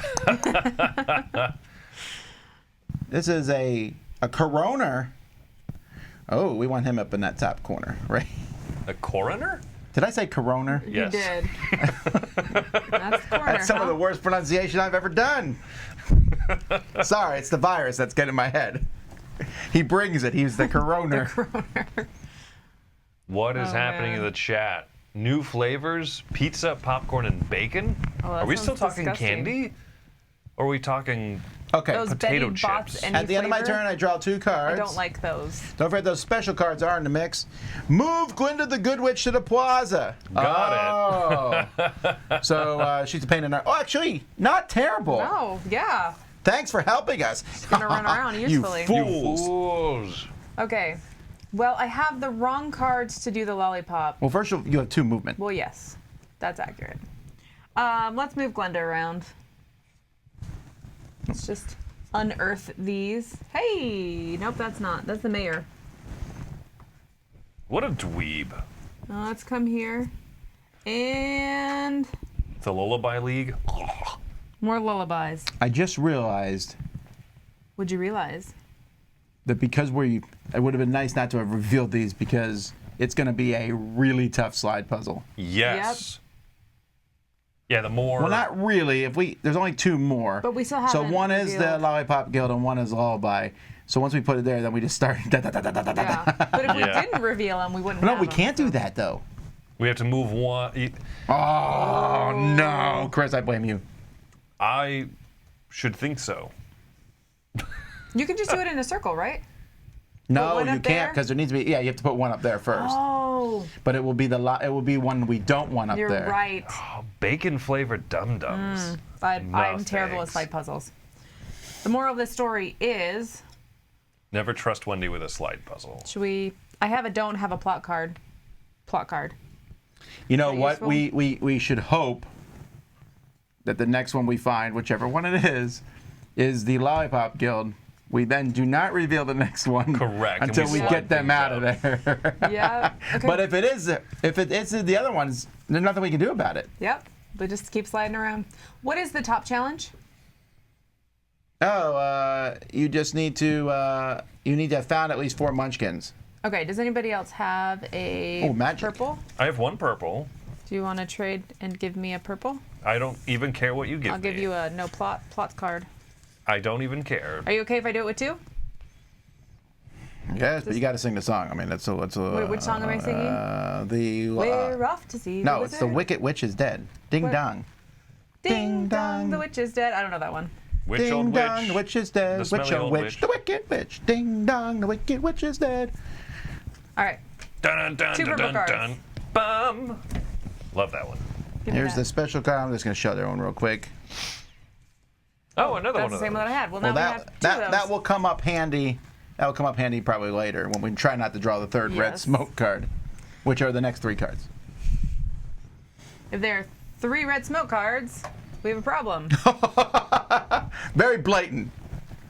This is a coroner. Oh, we want him up in that top corner, right? A coroner? Did I say coroner? You Yes. did. That's the corner. That's some huh? of the worst pronunciation I've ever done. Sorry, it's the virus that's getting in my head. He brings it. He's the coroner. What is Oh, happening man. in the chat? New flavors? Pizza, popcorn, and bacon? Oh, that Are we still sounds talking disgusting. candy? Or are we talking Okay. Those potato Betty Bots chips? any At the end of my flavor? turn, I draw 2 cards. I don't like those. Don't forget those special cards are in the mix. Move Glinda the Good Witch to the plaza. Got it. So she's a pain in the. Oh, actually, not terrible. No, yeah. Thanks for helping us. Gonna run around usefully. You fools. Fools. Okay. Well, I have the wrong cards to do the lollipop. Well, first you have 2 movement. Well, yes, that's accurate. Let's move Glenda around. Let's just unearth these. Hey, nope, that's not. That's the mayor. What a dweeb. Let's come here. And The Lullaby League? more lullabies. I just realized What'd you realize? that because it would have been nice not to have revealed these because it's going to be a really tough slide puzzle. Yes. Yeah, the more... Well, not really. There's only 2 more. But we still So haven't one is the revealed. Lollipop Guild and one is Lullaby. So once we put it there, then we just start. Yeah. But if we Yeah. didn't reveal them, we wouldn't No, have we them, can't do so. that though. We have to move one... Oh no, Chris, I blame you. I should think so. You can just do it in a circle, right? No, one you up can't there? because there needs to be. Yeah, you have to put one up there first. Oh, But it will be it will be one we don't want up you're there. right. Bacon-flavored dum-dums. I'm terrible at thanks. slide puzzles. The moral of the story is, Never trust Wendy with a slide puzzle. should we? I don't have a plot card. Plot card. You know Is that what? useful? We should hope that the next one we find, whichever one it is the Lollipop Guild. We then do not reveal the next one. Correct, and Until we we slide get them things out of there. Yeah. Okay. But if it's the other ones, there's nothing we can do about it. Yep. We just keep sliding around. What is the top challenge? Oh, you just need to have found at least 4 munchkins. Okay. Does anybody else have a Oh, magic. purple? I have 1 purple. Do you want to trade and give me a purple? I don't even care what you give me. I'll give you a no plot card. I don't even care. Are you okay if I do it with 2? Yes, but you got to sing the song. I mean, it's a. Which song am I singing? We're off to see. No, the it's the wizard. Wicked Witch is dead. Ding What? dong. Ding Ding dong, dong. the witch is dead. I don't know that one. Witch Ding old dong, witch. the witch is dead. The Witch smelly old old witch. witch. The Wicked Witch. Ding dong, the Wicked Witch is dead. All right. Dun, dun, 2 dun, purple dun, cards. dun. Bum. Love that one. Give me Here's that. the special card. I'm just going to show that one real quick. Oh, another That's one the of same those. one that I had. Well, now Well, we have 2 of those. that will come up handy. That will come up handy probably later when we try not to draw the 3rd red Yes. smoke card, which are the next 3 cards. If there are 3 red smoke cards, we have a problem. Very blatant.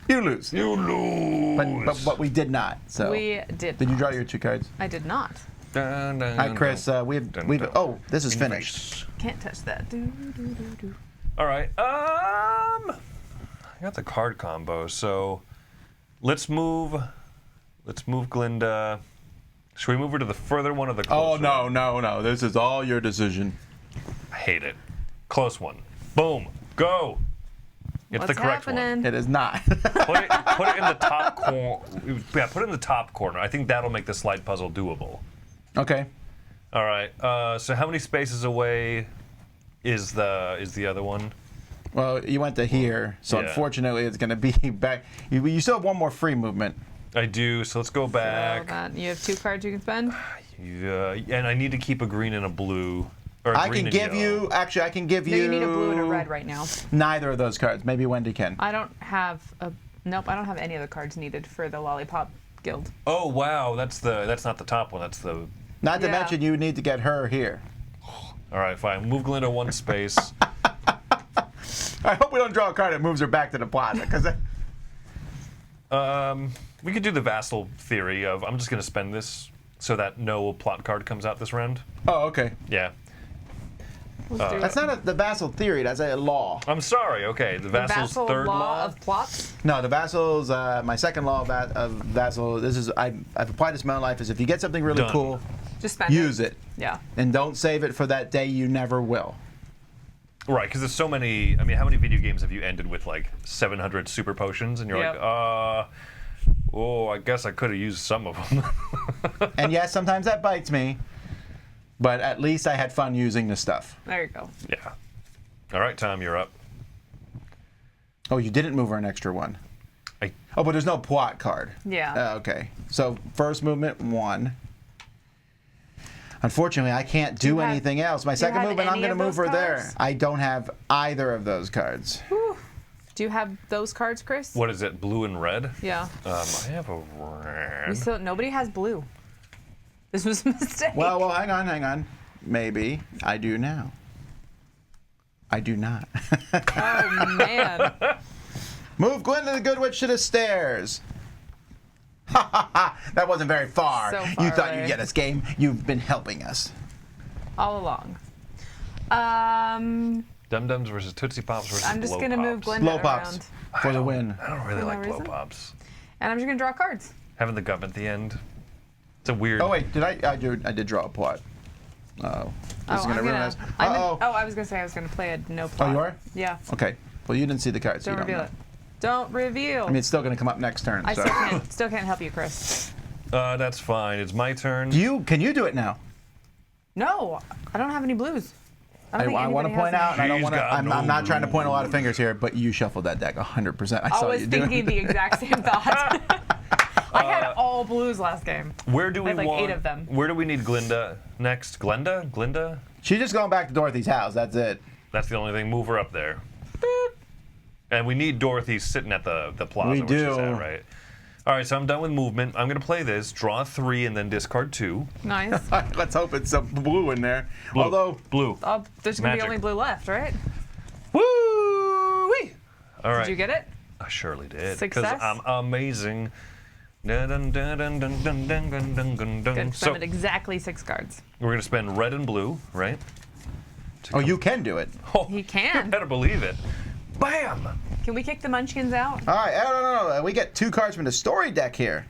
You lose. You lose. But we did not. So We did. did you draw not. your 2 cards? I did not. Dun, dun, Hi, dun, Chris. dun. We've. Dun, dun. Oh, this is In finished. face. Can't touch that. Do, do, do, do. All right. I got the card combo. So let's move Glinda. Should we move her to the further one or the closer? Oh no! This is all your decision. I hate it. Close one. Boom. Go. It's What's the correct happening? It is not. one. Put it in the top corner. Yeah, put it in the top corner. I think that'll make the slide puzzle doable. Okay. All right. So how many spaces away is the other one? Well, you went to here, so Yeah. unfortunately it's going to be back. You still have 1 more free movement. I do. So let's go So back. you have 2 cards you can spend. And I need to keep a green and a blue. Or a I green can and give yellow. you. Actually, I can give No, you. you need a blue and a red right now. Neither of those cards. Maybe Wendy can. I don't have a. Nope, I don't have any of the cards needed for the Lollipop Guild. Oh wow, that's not the top one. That's the. Not to Yeah. mention you need to get her here. All right, fine. Move Glinda 1 space. All I hope we don't draw a card that moves her back to the plaza, because We could do the vassal theory of I'm just going to spend this so that no plot card comes out this round. Oh, okay. Yeah. Let's do That's it. not the vassal theory. That's a law. I'm sorry. Okay, the vassal's Vassal third law of plots. No, the vassal's my second law of vassal. This is I've applied this in my own life. Is if you get something really Done. cool, Just spend use it, Yeah. and don't save it for that day you never will. Right, because there's so many. I mean, how many video games have you ended with like 700 super potions, and you're Yep. like, oh, I guess I could have used some of them. And yes, sometimes that bites me, but at least I had fun using the stuff. There you go. Yeah. All right, Tom, you're up. Oh, you didn't move her an extra one. I, Oh, but there's no plot card. Yeah. Okay. So first movement 1. Unfortunately, I can't do you have- anything else. My second have movement, I'm any going to of move those her there. cards? I don't have either of those cards. Do you have those cards, Chris? what is it? Blue and red? Yeah. I have a red. Nobody has blue. This was a mistake. Well, hang on. Maybe I do now. I do not. Oh man. Move Glinda the Good Witch to the stairs. Ha ha ha! That wasn't very far. So far You thought away. you'd get us, game. You've been helping us. All along. Dum Dums versus Tootsie Pops versus I'm just Blow gonna move Pops. Glinda Blow pops around, for the win. I don't really For no like Blow reason? Pops. and I'm just gonna draw cards. Having the gum at the end. It's a weird. Oh wait, I did draw a plot. Oh. This is I'm gonna ruin us. I'm in- Uh-oh. oh, I was gonna say I was gonna play a no plot. Oh, you are? Yeah. Okay. Well, you didn't see the cards. So Don't you reveal know. it. Don't reveal. I mean, it's still gonna come up next turn. I So. still can't help you, Chris. That's fine. It's my turn. Can you do it now? No, I don't have any blues. I, don't think I want to anybody point has out, and I don't She's want to. got I'm no not trying to point a lot of fingers here, but you shuffled that deck 100%. I I saw was you do thinking it. the exact same thought. I had all blues last game. Where do we I had like want? 8 of them. Where do we need Glinda next? Glinda? She's just going back to Dorothy's house. That's it. That's the only thing. Move her up there. Boop. And we need Dorothy sitting at the plaza We where she's do. at, right? All right, so I'm done with movement. I'm gonna play this. Draw 3 and then discard 2. Nice. Let's hope it's some blue in there. Blue. Although, blue. Oh, there's gonna Magic. be only blue left, right? Woo-wee! All right. Did you get it? I surely did. Success? Because I'm amazing. Dun, dun, dun, dun, dun, dun, dun, dun, dun, dun, dun. Good. 'Cause So I'm at exactly 6 cards. we're gonna spend red and blue, right? oh, you can do it. Oh, He You can. better believe it. Bam! Can we kick the Munchkins out? All right. Oh, no. We get 2 cards from the story deck here.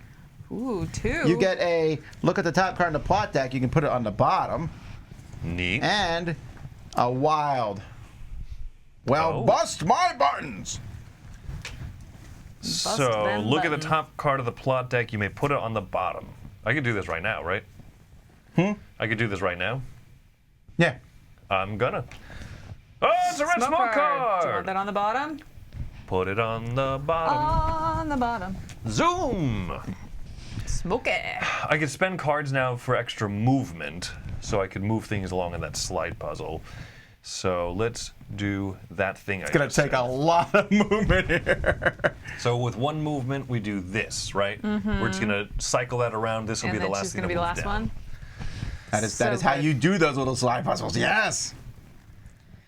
Ooh, 2. You get a look at the top card in the plot deck. You can put it on the bottom, Neat. and a wild. Well, Oh. bust my buttons. Bust So them look at the buttons. top card of the plot deck. You may put it on the bottom. I could do this right now, right? I could do this right now. Yeah. I'm gonna. Oh, it's a red smoke Do you want card. that on the bottom? Put it on the bottom. On the bottom. Zoom. Smoke it. I could spend cards now for extra movement, so I could move things along in that slide puzzle. So let's do that thing. It's gonna take a lot of movement here. So with one movement, we do this, right? We're just gonna cycle that around. This will And be the then last she's thing gonna to be the move last down. one. That is So how good. you do those little slide puzzles. Yes.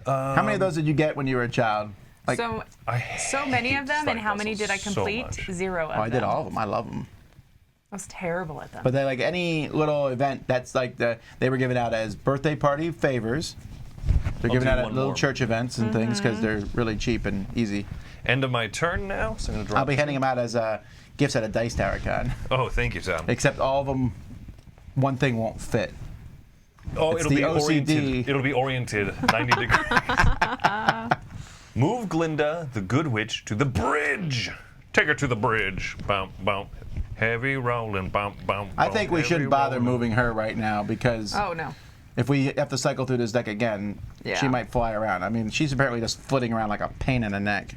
How many of those did you get when you were a child? Like, So I many hate of them, slide and how many puzzles did I so complete? much. 0 of them. oh, I did all of them. I love them. I was terrible at them. But they like any little event that's like they were given out as birthday party favors. They're I'll given do out at one little more. church events and things because they're really cheap and easy. End of my turn now, so I'm gonna draw. I'll be handing them out as gifts at a Dice Tower con. Oh, thank you, Tom. Except all of them, one thing won't fit. Oh, It's it'll be the OCD. oriented. It'll be oriented 90 degrees. Move Glinda, the Good Witch, to the bridge. Take her to the bridge. Bump, bump. Heavy rolling. Bump, bump. I think we heavy shouldn't bother rolling. moving her right now because Oh no. if we have to cycle through this deck again, Yeah. she might fly around. I mean, she's apparently just flitting around like a pain in the neck.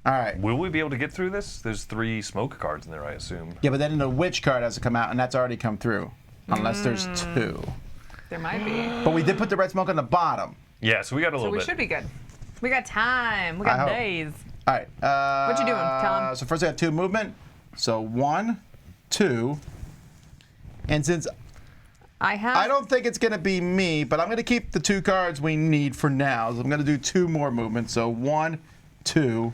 All right. Will we be able to get through this? There's 3 smoke cards in there, I assume. Yeah, but then the witch card has to come out, and that's already come through. Unless there's 2. There might be. But we did put the red smoke on the bottom. Yeah, so we got a So little we bit. should be good. We got time. We I got hope. days. All right. What you doing? Tell 'em. So first I have 2 movement. So 1, 2. And since I have. I don't think it's going to be me, but I'm going to keep the 2 cards we need for now. So I'm going to do 2 more movements. So 1, 2.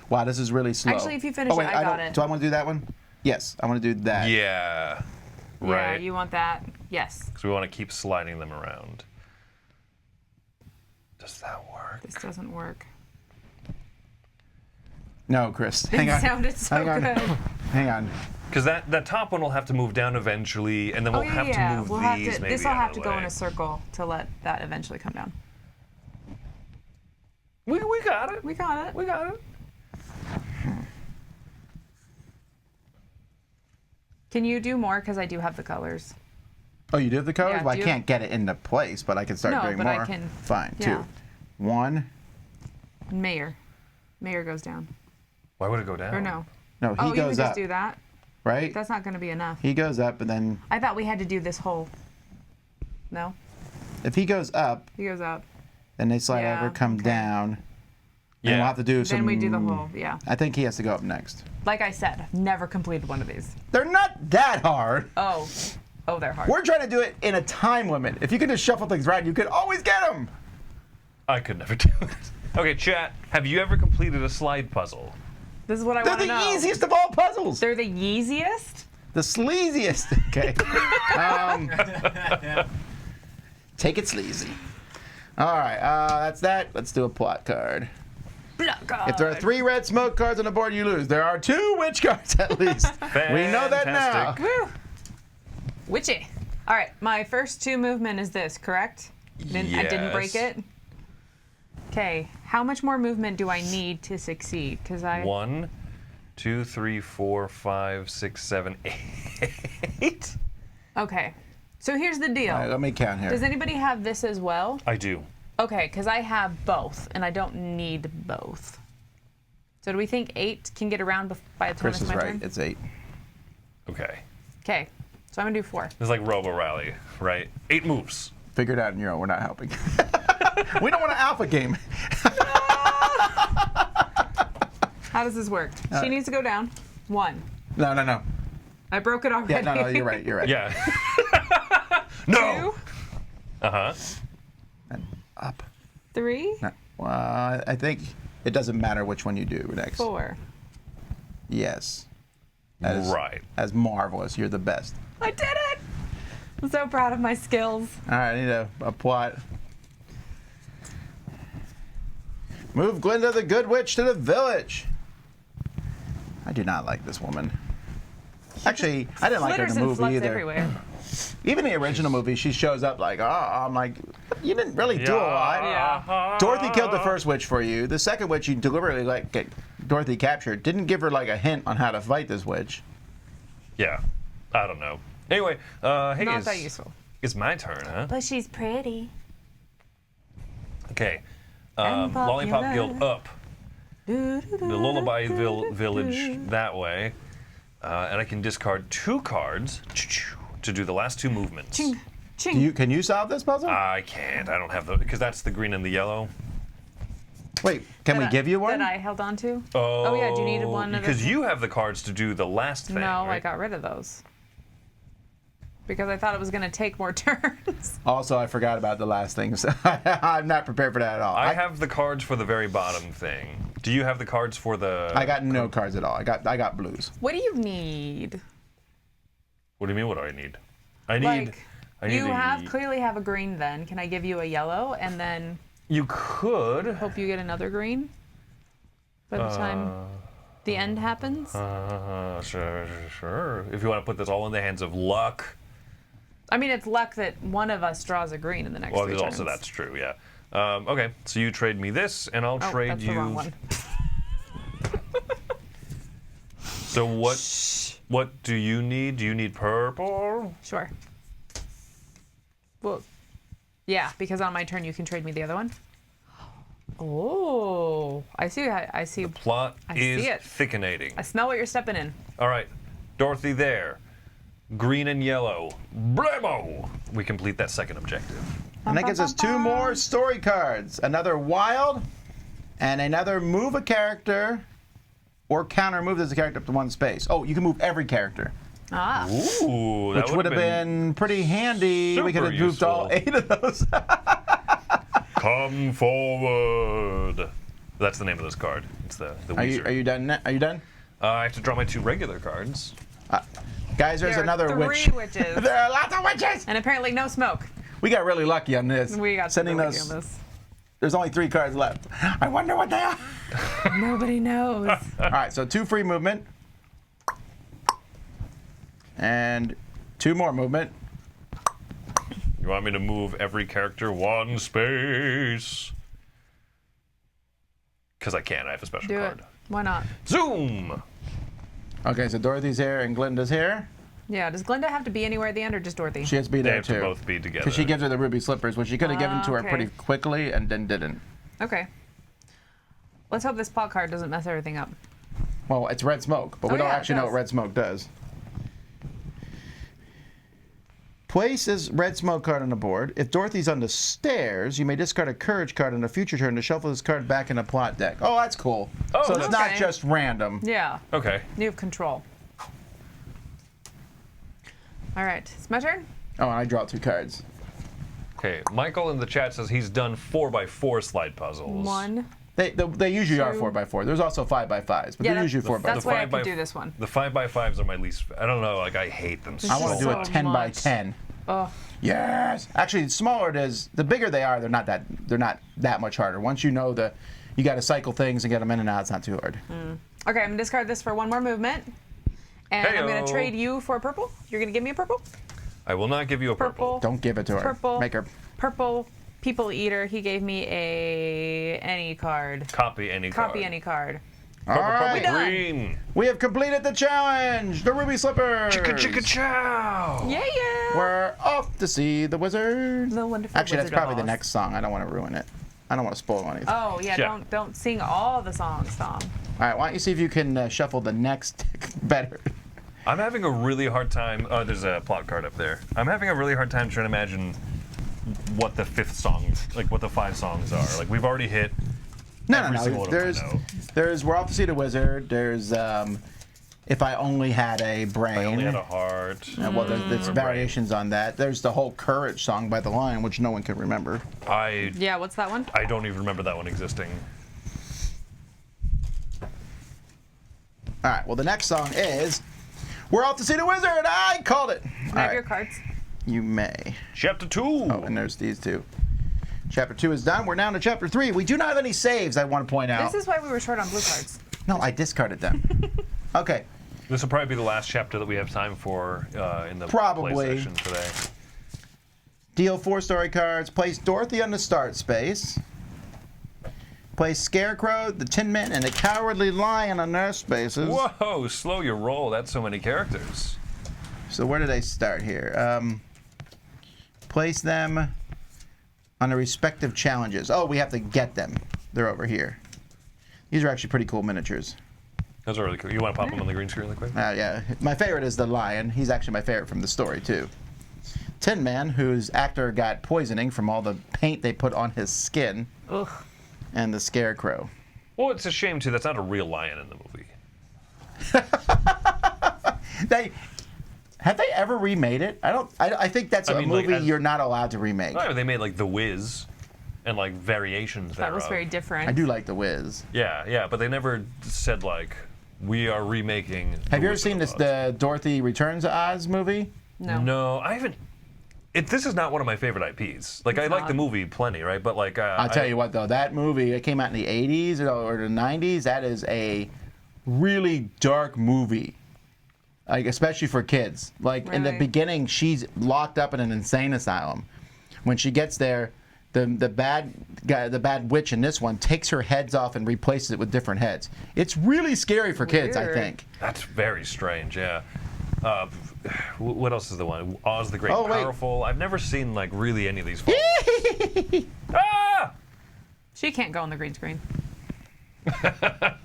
Wow, this is really slow. Actually, if you finish it, I got it. Do I want to do that one? Yes, I want to do that. Yeah. Yeah, Right. you want that? Yes. Because we want to keep sliding them around. Does that work? This doesn't work. No, Chris. Hang on. It sounded so Hang on. good. Hang on. Because that top one will have to move down eventually, and then we'll have to move We'll these have to, maybe this will out have of to the go way. in a circle to let that eventually come down. We got it. We got it. We got it. Can you do more? Because I do have the colors. Oh, you did the colors? Yeah, well, I do you- can't get it into place, but I can start No, doing but more. I can- Fine. yeah. 2. 1. Mayor. Mayor goes down. Why would it go down? Or no? No, he Oh, you goes could just up. do that? Right? That's not going to be enough. He goes up, and then I thought we had to do this whole. No? if he goes up, He goes up. then they slide Yeah, over, come okay. down. And Yeah. we'll have to do some. Then we do the whole, yeah. I think he has to go up next. Like I said, I've never completed one of these. They're not that hard. Oh. Oh, they're hard. We're trying to do it in a time limit. If you can just shuffle things right, you could always get them. I could never do it. Okay, chat. Have you ever completed a slide puzzle? This is what I They're want to the know. easiest of all puzzles. They're the easiest? The sleaziest. Okay. Take it sleazy. All right. That's that. Let's do a plot card. If there are 3 red smoke cards on the board, you lose. There are 2 witch cards at least. We know that now. Fantastic. Woo! Witchy. All right, my first 2 movement is this, correct? I didn't break Yes. it? Okay, how much more movement do I need to succeed? Because I... 1, 2, 3, 4, 5, 6, 7, 8. Okay, so here's the deal. All right, let me count here. Does anybody have this as well? I do. Okay, because I have both, and I don't need both. So do we think 8 can get around by the time Chris it's is my right. turn? It's 8. Okay. Okay, so I'm gonna do 4. It's like Robo Rally, right? 8 moves. Figure it out on your own. We're not helping. We don't want an alpha game. How does this work? She needs to go down. 1. No. I broke it already. Yeah, no, you're right. You're right. Yeah. No. 2, Uh-huh. And up. 3, No. Well, I think it doesn't matter which one you do next. 4. Yes. That is, Right. That's marvelous. You're the best. I did it! I'm so proud of my skills. All right, I need a plot. Move Glinda the Good Witch to the village. I do not like this woman. Actually, I didn't like her in Flitters the and movie fluts either. everywhere. Even the original movie, she shows up like, oh, I'm like, you didn't really do a lot. Yeah. Dorothy killed the first witch for you. The second witch, you deliberately let get Dorothy captured. Didn't give her like a hint on how to fight this witch. Yeah. I don't know. Anyway, hey, Not that useful. It's my turn, huh? But she's pretty. Okay. And Lollipop popular. Guild up. The Lullaby Village that way. And I can discard 2 cards to do the last 2 movements. Ching, ching. Can you solve this puzzle? I can't. I don't have the... Because that's the green and the yellow. Wait, can we give you one? That I held on to? Oh, yeah, do you need one of Because the- you have the cards to do the last thing, No, I right? got rid of those. Because I thought it was going to take more turns. Also, I forgot about the last thing. So I'm not prepared for that at all. I have the cards for the very bottom thing. Do you have the cards for the... I got no cards at all. I got blues. What do you need? What do you mean, what do I need? I need... Like, I need you a- clearly have a green then. Can I give you a yellow and then You could... hope you get another green? By the time the end happens? Sure. If you want to put this all in the hands of luck. I mean, it's luck that one of us draws a green in the next Well, 3 there's turns. also that's true, yeah. Okay, so you trade me this, and I'll Oh, trade that's you... the wrong one. So what do you need? Do you need purple? Sure. Well, yeah, because on my turn you can trade me the other one. Oh, I see. I see. Plot I is see it. thickening. I smell what you're stepping in. All right, Dorothy there. Green and yellow. Bravo! We complete that second objective. And that gives us 2 more story cards. Another wild and another move a character or counter move this character up to 1 space. Oh, you can move every character. Ah. Ooh, that which would have been pretty handy. We could have super moved all useful. 8 of those. Come forward. That's the name of this card. It's the Are you Weezer. done? Are you done? I have to draw my 2 regular cards. Guys, there's There are another 3 witch. witches. There are lots of witches. And apparently no smoke. We got really lucky on this. We got sending really those. lucky on this. There's only 3 cards left. I wonder what they are. Nobody knows. All right, so 2 free movement. And 2 more movement. You want me to move every character 1 space? Because I can. I have a special Do it. card. Why not? Zoom! Okay, so Dorothy's here and Glinda's here. Yeah, does Glinda have to be anywhere at the end or just Dorothy? She has to be They there have too. to both be together. Because she gives her the ruby slippers, which she could have given to her Okay. pretty quickly and then didn't. Okay. Let's hope this plot card doesn't mess everything up. Well, it's red smoke, but Oh, we don't yeah, it actually know what does. red smoke does. Place this red smoke card on the board. If Dorothy's on the stairs, you may discard a courage card on a future turn to shuffle this card back in a plot deck. Oh, that's cool. Oh, so it's not okay. just random. Yeah, Okay. you have control. All right, it's my turn. Oh, and I draw 2 cards. Okay. Michael in the chat says he's done 4x4 slide puzzles. 1. They usually are 2. 4x4. There's also 5x5s, but Yeah, they're usually 4x5. that's why I 5 by could do this one. The 5x5s are my least. I don't know. Like I hate them. I want to do so a 10 by much. 10. Oh, Yes. Actually, the smaller it is, the bigger they are. They're not that much harder. Once you know you got to cycle things and get them in and out. It's not too hard. okay. I'm gonna discard this for 1 more movement, and I'm gonna Heyo. trade you for a purple. You're gonna give me a purple. I will not give you a purple. Don't give it to her. Purple. Make her. Purple people eater. He gave me a any card. Copy any card. Copy any card. All Purple, purple, right. done. green. We have completed the challenge. The ruby slippers. Chicka chicka chow. Yeah, yeah. We're off to see the wizard. The wonderful Actually, that's Wizard of probably the Oz. next song. I don't want to ruin it. I don't want to spoil anything. Oh yeah, Yeah. don't sing all the songs, Tom. All right, why don't you see if you can shuffle the next better? I'm having a really hard time. Oh, there's a plot card up there. I'm having a really hard time trying to imagine what the 5th song, like what the 5 songs are. Like we've already hit. Every single No. one of them I know. There's We're off to see the wizard. There's If I Only Had a Brain. I only had a heart. Well, there's variations on that. There's the whole Courage song by The Lion, which no one can remember. Yeah, what's that one? I don't even remember that one existing. All right, well, the next song is We're Off to See the Wizard. I called it. Can All I have right, your cards? you may. Chapter 2. Oh, and there's these 2. Chapter 2 is done. We're down to Chapter 3. We do not have any saves, I want to point out. This is why we were short on blue cards. No, I discarded them. Okay. This will probably be the last chapter that we have time for in the Probably. play session today. Deal 4 story cards. Place Dorothy on the start space. Place Scarecrow, the Tin Man, and the Cowardly Lion on their spaces. Whoa, slow your roll. That's so many characters. So where do they start here? Place them on the respective challenges. Oh, we have to get them. They're over here. These are actually pretty cool miniatures. Those are really cool. You want to pop them on the green screen really quick? Yeah. My favorite is the lion. He's actually my favorite from the story, too. Tin Man, whose actor got poisoning from all the paint they put on his skin. Ugh. And the Scarecrow. Well, it's a shame, too. That's not a real lion in the movie. Have they ever remade it? I think that's a mean, like, movie as- you're not allowed to remake. No, they made, like, The Wiz and, like, variations That was thereof. very different. I do like The Wiz. Yeah, but they never said, like, we are remaking The Have you ever Wizard seen of this Oz. the Dorothy Returns to Oz movie? No. No, I haven't. This is not one of my favorite IPs. Like, I like the not. movie plenty, right? But, like, I'll tell you what, though, that movie, it came out in the 80s or the 90s. That is a really dark movie, like especially for kids. Like in the Really? beginning, she's locked up in an insane asylum. When she gets there, the bad guy, the bad witch in this one, takes her heads off and replaces it with different heads. It's really scary for kids, I Weird. think. That's very strange, yeah. What else is the one? Oz the Great Oh, and wait. Powerful. I've never seen, like, really any of these films. Ah! She can't go on the green screen.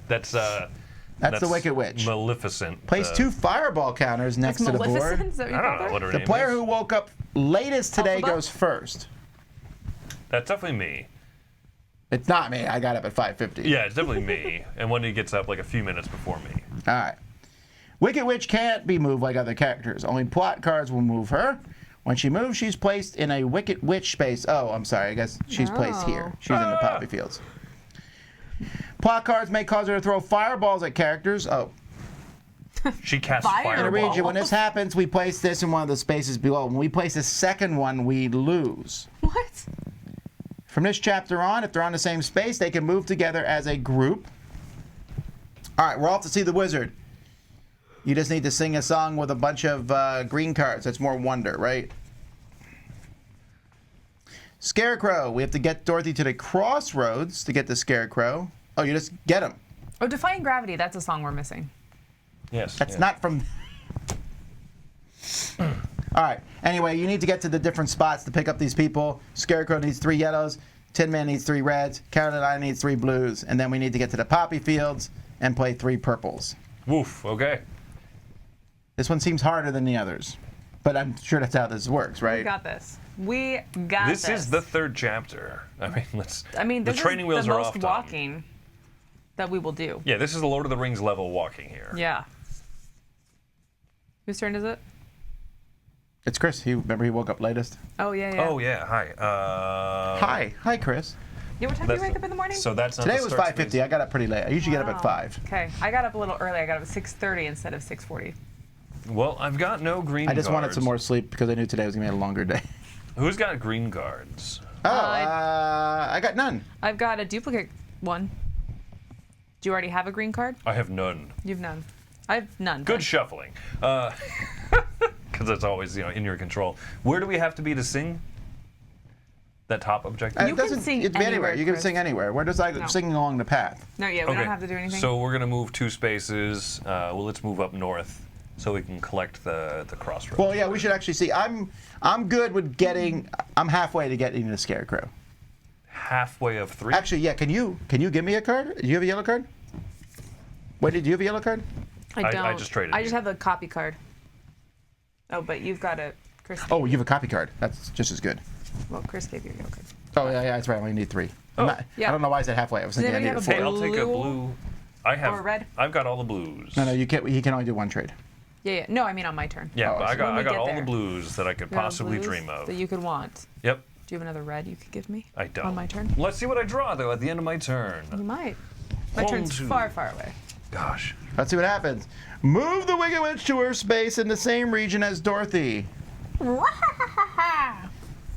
That's the Wicked Witch. Maleficent. Place 2 fireball counters next Like to the board. Maleficent? Is that what you I don't called know her? what her The name player is. who woke up latest today Elphaba? goes first. That's definitely me. It's not me. I got up at 5:50. Yeah, it's definitely me. And when he gets up, like, a few minutes before me. All right. Wicked Witch can't be moved like other characters. Only plot cards will move her. When she moves, she's placed in a Wicked Witch space. Oh, I'm sorry. I guess she's placed here. She's in the poppy fields. Plot cards may cause her to throw fireballs at characters. Oh. She casts Fireball. I'm going to read you. When Balls? this happens, we place this in one of the spaces below. When we place the second one, we lose. What? From this chapter on, if they're on the same space, they can move together as a group. All right, we're off to see the wizard. You just need to sing a song with a bunch of green cards. That's more wonder, right? Scarecrow. We have to get Dorothy to the crossroads to get the Scarecrow. Oh, you just get him. Oh, Defying Gravity. That's a song we're missing. Yes. That's yeah. not from... All right. Anyway, you need to get to the different spots to pick up these people. Scarecrow needs 3 yellows. Tin Man needs 3 reds. Carolina needs 3 blues. And then we need to get to the poppy fields and play 3 purples. Woof. Okay. This one seems harder than the others, but I'm sure that's how this works, right? We got this. We got this. This is the 3rd chapter. I mean, this the training is wheels the are most off. Tom. walking that we will do. Yeah, this is the Lord of the Rings level walking here. Yeah. Whose turn is it? It's Chris. Remember he woke up latest? Oh, yeah, yeah. Oh yeah. Hi. Hi, Chris. Yeah, what time do you wake up in the morning? So that's not Today the was start 5:50. space. I got up pretty late. I usually get up at 5. Okay, I got up a little early. I got up at 6:30 instead of 6:40. Well, I've got no green I just wanted cards. some more sleep because I knew today was going to be a longer day. Who's got green cards? Oh, I got none. I've got a duplicate one. Do you already have a green card? I have none. You've none. I have none. Good shuffling. Because it's always, in your control. Where do we have to be to sing? That top objective? You It can doesn't sing it be anywhere. anywhere, You can Chris. sing anywhere. Where does No. singing along the path? No, yeah, we don't have to do anything. So we're going to move 2 spaces. Well, let's move up north so we can collect the crossroads. Well, yeah, we should actually see. I'm good with getting. I'm halfway to getting the Scarecrow. Halfway of 3? Actually, yeah. Can you give me a card? Do you have a yellow card? Wait, did you have a yellow card? I don't. I just traded I you. just have the copy card. Oh, but you've got it. Chris. Oh, you have a copy card. That's just as good. Well, Chris gave you a yellow card. Oh, yeah, that's right. I only need 3. Yeah. I don't know why I said halfway. I was Does thinking I anybody needed have a 4. Hey, I'll take a blue blue. I have. or a red? I've got all the blues. No, you can't. He can only do 1 trade. Yeah, yeah. No, I mean on my turn. Yeah, Oh, but I I see. got When we I got get all there. the blues that I could You have possibly blues dream of. that you could want. Yep. Do you have another red you could give me? I don't. On my turn? Let's see what I draw though at the end of my turn. You might. My 1, turn's 2. far, far away. Gosh. Let's see what happens. Move the Wicked Witch to her space in the same region as Dorothy.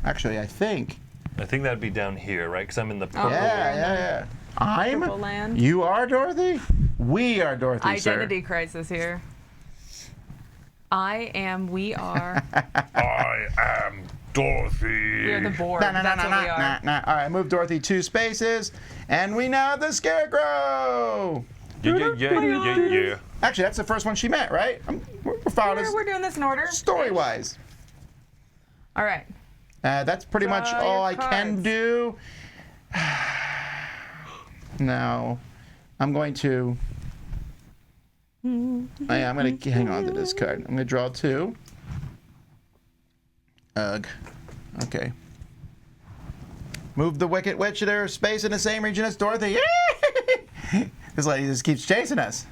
Actually, I think. I think that'd be down here, right? Because I'm in the purple. Yeah. I'm. Purple land. You are Dorothy. We are Dorothy, Identity crisis here. I am, we are. I am Dorothy. We are the board. Sir. That's what we are. All right, move Dorothy 2 spaces, and we now have the Scarecrow. Yeah. Actually, that's the first one she met, right? We're following We're doing this in order. story-wise. All right. That's pretty much Draw all your I can cards. do. Now, I'm going to. I'm going to hang on to this card. I'm going to draw 2. Ugh. Okay. Move the Wicked Witch to their space in the same region as Dorothy. This lady just keeps chasing us.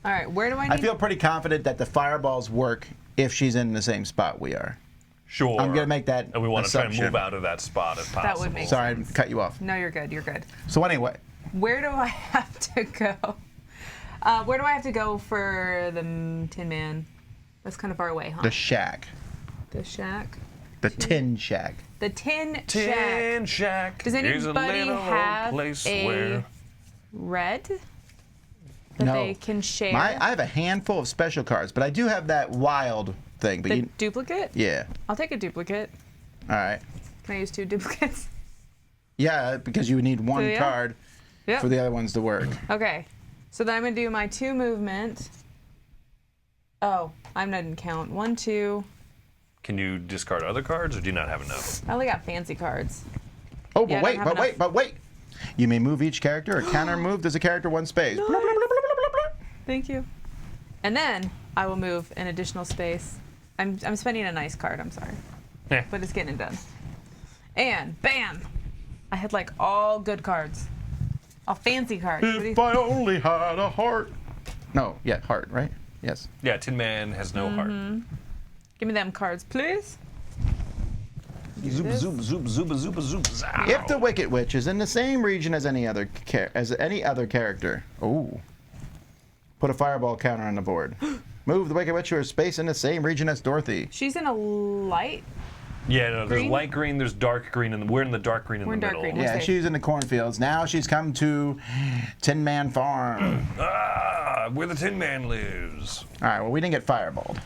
All right. Where do I need? I feel pretty confident that the fireballs work if she's in the same spot we are. Sure. I'm going to make that And we want to try and assumption. move out of that spot if possible. That would make Sorry, I cut you off. No, you're good. You're good. So anyway, Where do I have to go? Where do I have to go for the Tin Man? That's kind of far away, huh? the shack. The shack. The tin shack. The Tin Shack. Tin Shack. Does is a anybody little old have place a where red that No. they can share? I have a handful of special cards, but I do have that wild thing. But the you, duplicate? yeah. I'll take a duplicate. All right. Can I use 2 duplicates? Yeah, because you would need 1 Yeah. card Yep. for the other ones to work. Okay. So then I'm going to do my 2 movement. Oh, I'm not in count. 1, 2. Can you discard other cards, or do you not have enough? I only got fancy cards. Oh, Yeah, I but don't have enough. wait. You may move each character or counter move. There's a character 1 space. Blah, blah, blah, blah, blah, blah, blah. Thank you. And then I will move an additional space. I'm spending a nice card, I'm sorry. Eh. But it's getting it done. And bam! I had like all good cards. All fancy cards. What do you- If I only had a heart. No, yeah, heart, right? Yes. Yeah, Tin Man has no heart. Give me them cards, please. Zoop, This. zoop, zoop, zoop, zoop, zoop, zoop. If the Wicked Witch is in the same region as any other character, put a fireball counter on the board. Move the Wicked Witch to a space in the same region as Dorothy. She's in a light. Yeah, no, there's Green? light green, there's dark green, and we're in the dark green in We're the in dark middle. green. Yeah, safe. she's in the cornfields. Now she's come to Tin Man Farm. Ah, where the Tin Man lives. All right, well, we didn't get fireballed.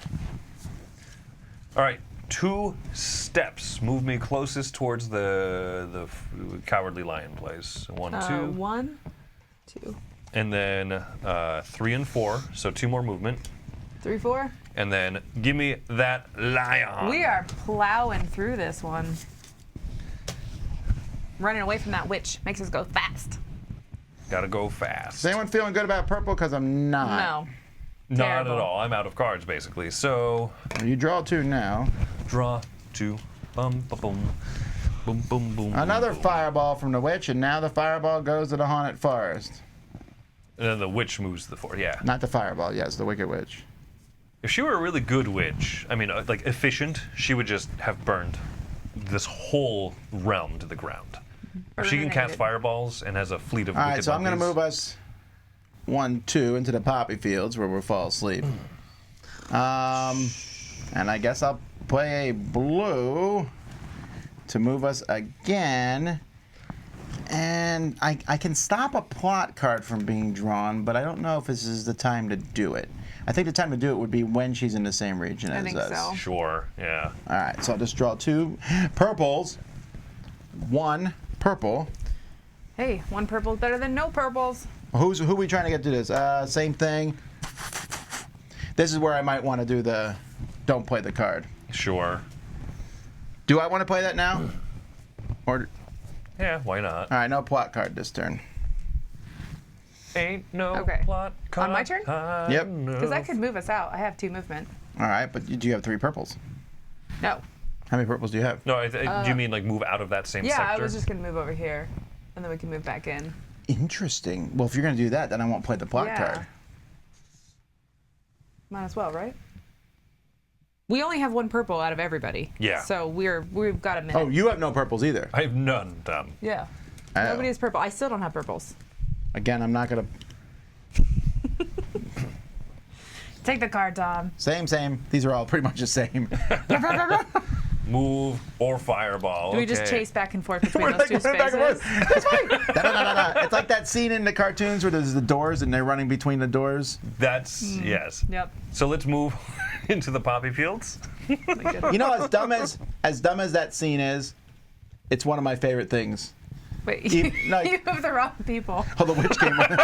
All right, 2 steps. Move me closest towards the cowardly lion place. 1, 2. 1, 2, And then 3 and 4, so 2 more movement. 3, 4. And then give me that lion. We are plowing through this one. Running away from that witch makes us go fast. Gotta go fast. Is anyone feeling good about purple? Because I'm not. No. Not Terrible. at all. I'm out of cards, basically. So, You draw 2 now. draw 2. Bum, ba, boom. Boom, boom, boom. Another boom. fireball from the witch, and now the fireball goes to the haunted forest. And then the witch moves to the 4. Yeah. Not the fireball, yes, the Wicked Witch. If she were a really good witch, I mean, like efficient, she would just have burned this whole realm to the ground. If she can cast Burnated. fireballs and has a fleet of All wicked right, so I'm going to monkeys- move us 1, 2 into the poppy fields where we'll fall asleep. And I guess I'll play a blue to move us again. And I can stop a plot card from being drawn, but I don't know if this is the time to do it. I think the time to do it would be when she's in the same region I as think us. so. Sure, yeah. All right, so I'll just draw 2 purples. 1 purple. Hey, 1 purple is better than no purples. Who are we trying to get to this? Same thing. This is where I might want to do the don't play the card. Sure. Do I want to play that now? Or Yeah, why not? all right, no plot card this turn. Ain't no Okay. plot On my turn? Yep. Because that could move us out. I have 2 movement. All right, but do you have 3 purples? No. How many purples do you have? No, do you mean like move out of that same Yeah, sector? I was just going to move over here. And then we can move back in. Interesting. Well, if you're going to do that, then I won't play the plot Yeah. card. Might as well, right? We only have 1 purple out of everybody. Yeah. So we've got a minute. Oh, you have no purples either. I have none done. Yeah. Oh. Nobody has purple. I still don't have purples. Again, I'm not going to. Take the card, Tom. Same. These are all pretty much the same. Move or fireball. Do we just okay. chase back and forth between We're those like 2 running back and spaces? forth. That's fine. Da-da-da-da-da. It's like that scene in the cartoons where there's the doors and they're running between the doors. That's yes. Yep. So let's move into the poppy fields. You know, as dumb as that scene is, it's one of my favorite things. Wait, You- no, you have the wrong people. Oh, the witch came on.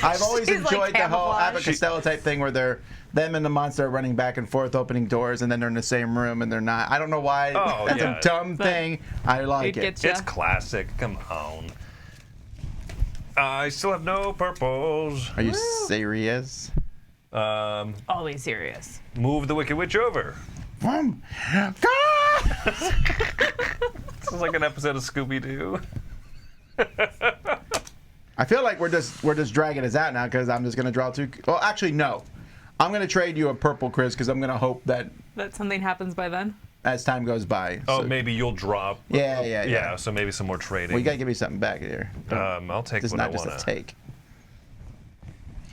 I've always She's, like, enjoyed the whole camouflage. Abbott Costello type thing where them and the monster are running back and forth, opening doors, and then they're in the same room and they're not. I don't know why. Oh, That's yeah. a dumb thing. I like It it. gets ya. It's classic. Come on. I still have no purples. Are you serious? Always serious. Move the Wicked Witch over. God! This is like an episode of Scooby-Doo. I feel like we're just dragging this out now because I'm just gonna draw 2. Well, actually, no. I'm gonna trade you a purple, Chris, because I'm gonna hope that That something happens by then. as time goes by. Oh, so- maybe you'll drop. Yeah. Yeah, so maybe some more trading. Well, you gotta give me something back here. I'll take It's what I not just want a to. take.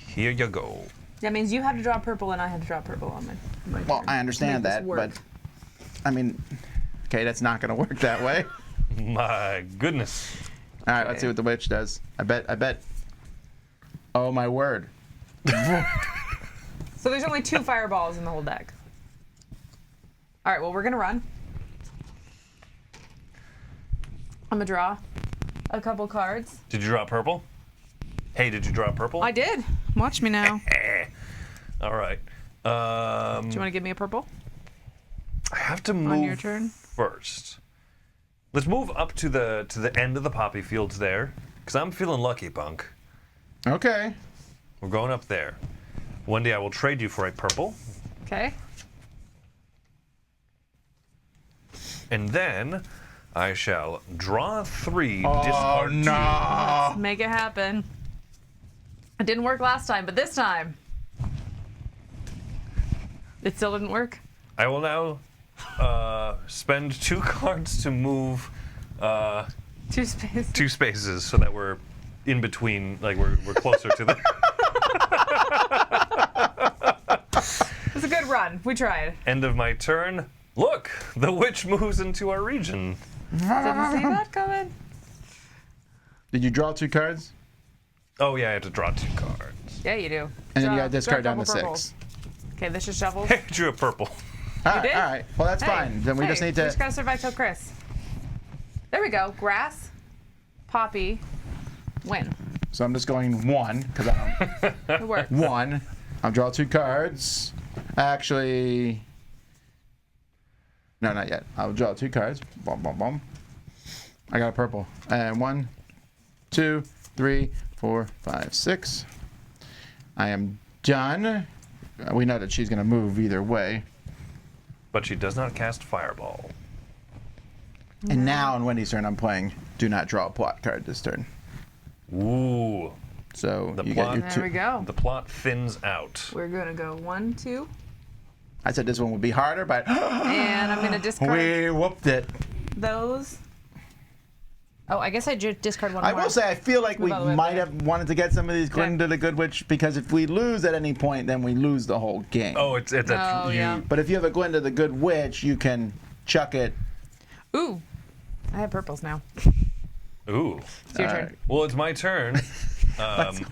Here you go. That means you have to draw purple and I have to draw purple on my Well, turn I to understand make this that, work. but I mean, okay, that's not gonna work that way. My goodness. All right, let's see what the witch does. I bet. Oh my word! So there's only 2 fireballs in the whole deck. All right, well, we're going to run. I'm going to draw a couple cards. Did you draw purple? Hey, did you draw purple? I did. Watch me now. All right. Do you want to give me a purple I have to move on your turn? first. Let's move up to the end of the poppy fields there, because I'm feeling lucky, punk. Okay. We're going up there. One day I will trade you for a purple, Okay. and then I shall draw 3. Oh discard 2. no! Make it happen. It didn't work last time, but this time. It still didn't work? I will now spend 2 cards to move 2 spaces. 2 spaces so that we're in between, like we're closer to the. It was a good run. We tried. End of my turn. Look, the witch moves into our region. Didn't see that coming. Did you draw 2 cards? Oh yeah, I have to draw 2 cards. Yeah, you do. And then you got to Draw discard down to double purples. 6. Okay, this just shuffles. Hey, drew a purple. All right, did? all right. Well, that's Hey, fine. Then we just hey, need We to. just gotta survive till Chris. There we go. Grass, poppy, win. So I'm just going 1 because I It worked. don't. 1. I'll draw 2 cards. Actually, no, not yet. I'll draw 2 cards. Boom, boom, boom. I got a purple. And 1, 2, 3, 4, 5, 6. I am done. We know that she's going to move either way. But she does not cast fireball. And now on Wendy's turn, I'm playing do not draw a plot card this turn. Ooh, So The you plot- got your There we 2. go. the plot thins out. We're gonna go 1, 2, I said this one would be harder, but and I'm gonna discard we whooped it. those. Oh, I guess I discard one I more. will say I feel like we Move all the way might back. have wanted to get some of these Glinda the Good Witch because if we lose at any point, then we lose the whole game. Oh, it's Oh, you. yeah. But if you have a Glinda the Good Witch, you can chuck it. Ooh, I have purples now. Ooh. It's your All turn. right. Well, it's my turn.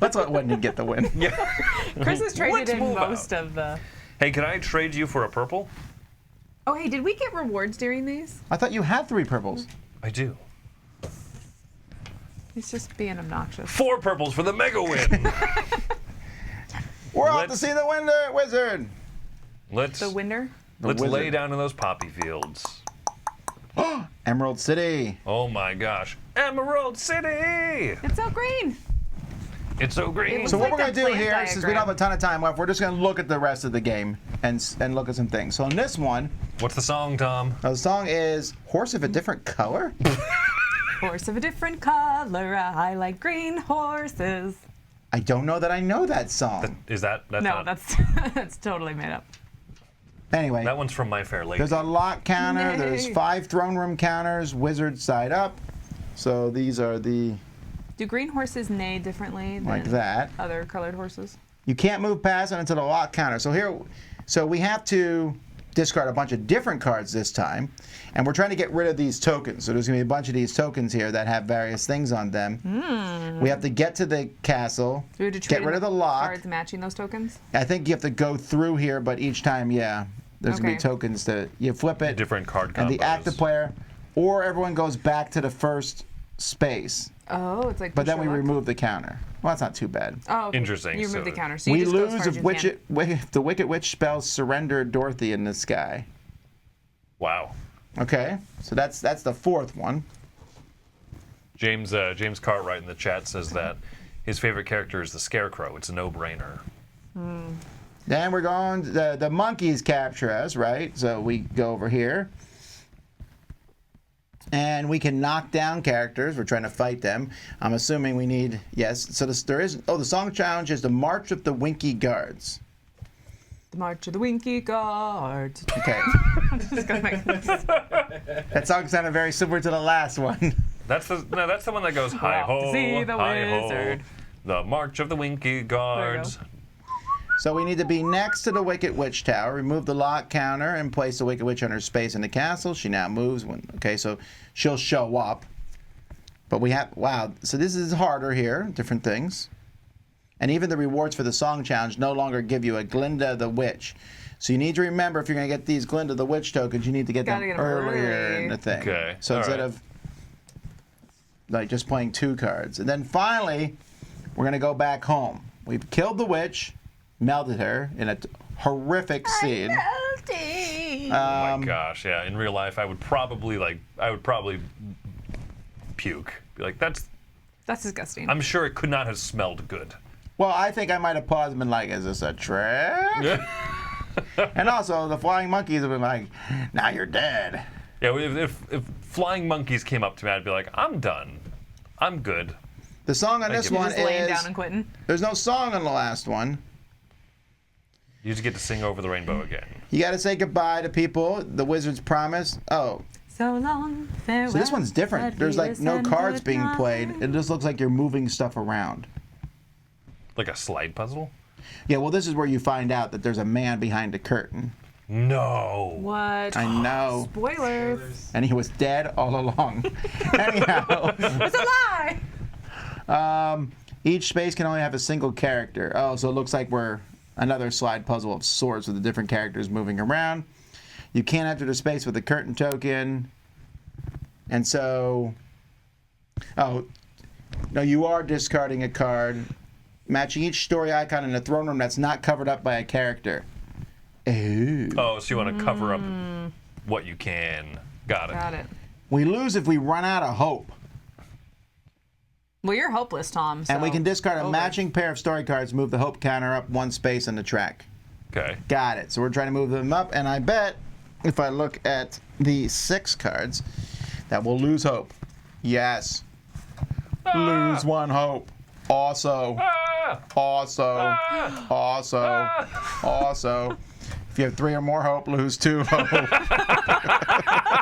Let's let Wendy get the win. Yeah. Chris has traded Let's in move out. most of the. Hey, can I trade you for a purple? Oh, hey, did we get rewards during these? I thought you had 3 purples. I do. He's just being obnoxious. 4 purples for the mega win. We're off to Let's- see the Wizard. Let's The winner? The let's lay wizard. down in those poppy fields. Emerald City. Oh my gosh, Emerald City! It's so green. It's so green. It So was what like we're going that to do plant here, since we don't have a ton of time left, we're just going to look at the rest of the game and look at some things. So in this one, What's the song, Tom? the song is Horse of a Different Color. Horse of a different color. I like green horses. I don't know that I know that song. Is that's No, not, that's that's totally made up. Anyway, that one's from My Fair Lady. there's a lock counter. There's Yay. 5 throne room counters, wizard side up. So these are the, Do green horses neigh differently than like that. other colored horses? You can't move past it until the lock counter. So we have to discard a bunch of different cards this time. And we're trying to get rid of these tokens. So there's going to be a bunch of these tokens here that have various things on them. We have to get to the castle, Do we have to trade get rid in of the lock. cards matching those tokens? I think you have to go through here, but each time, yeah, there's going to be Okay. tokens that you flip it. Different card combos. And the active player, or everyone goes back to the first space. Oh, it's like. But then push we your luck. remove the counter. Well, that's not too bad. Oh, okay. Interesting, You remove so the counter, so you We just go as lose far as if you can. the Wicked Witch spells Surrender Dorothy in the sky. Wow. Okay, so that's the 4th one. James Cartwright in the chat says that his favorite character is the Scarecrow. It's a no-brainer. Then we're going, the monkeys capture us, right? So we go over here. And we can knock down characters. We're trying to fight them. I'm assuming we need, yes. So the song challenge is the March of the Winky Guards. The March of the Winky Guards. Okay. Just gonna make this. That song sounded very similar to the last one. That's the one that goes hi off to ho, see the hi wizard. ho. The March of the Winky Guards. So we need to be next to the Wicked Witch Tower, remove the lock counter, and place the Wicked Witch on her space in the castle. She now moves okay, so she'll show up. But we have, wow, so this is harder here, different things. And even the rewards for the song challenge no longer give you a Glinda the Witch. So you need to remember, if you're going to get these Glinda the Witch tokens, you need to get them Gotta get 'em earlier early. in the thing. Okay, So all instead right. of like just playing 2 cards. And then finally, we're going to go back home. We've killed the witch, melted her in a horrific scene. Melty. Oh my gosh, yeah. In real life, I would probably puke. Be like, that's. That's disgusting. I'm sure it could not have smelled good. Well, I think I might have paused and been like, is this a trick? And also, the flying monkeys have been like, now you're dead. Yeah, if flying monkeys came up to me, I'd be like, I'm done. I'm good. The song on Thank this you. one Just laying is down and quitting. there's no song on the last one. You just get to sing over the rainbow again. You got to say goodbye to people. The Wizard's Promise. Oh, So long, farewell. so this one's different. There's like no cards being played. It just looks like you're moving stuff around. Like a slide puzzle? Yeah, well, this is where you find out that there's a man behind a curtain. No. What? I know. Spoilers. And he was dead all along. Anyhow, It's a lie. each space can only have a single character. Oh, so it looks like we're another slide puzzle of sorts with the different characters moving around. You can't enter the space with a curtain token. And so, oh, no, you are discarding a card, matching each story icon in a throne room that's not covered up by a character. Ooh. Oh, so you want to cover up what you can. Got it. Got it. We lose if we run out of hope. Well, you're hopeless, Tom. And we so can discard a over. matching pair of story cards, move the hope counter up one space on the track. Okay. Got it. So we're trying to move them up, and I bet if I look at the 6 cards, that we'll lose hope. Yes. Lose one hope. Also. Also. Also. Also. If you have 3 or more hope, lose 2 hope.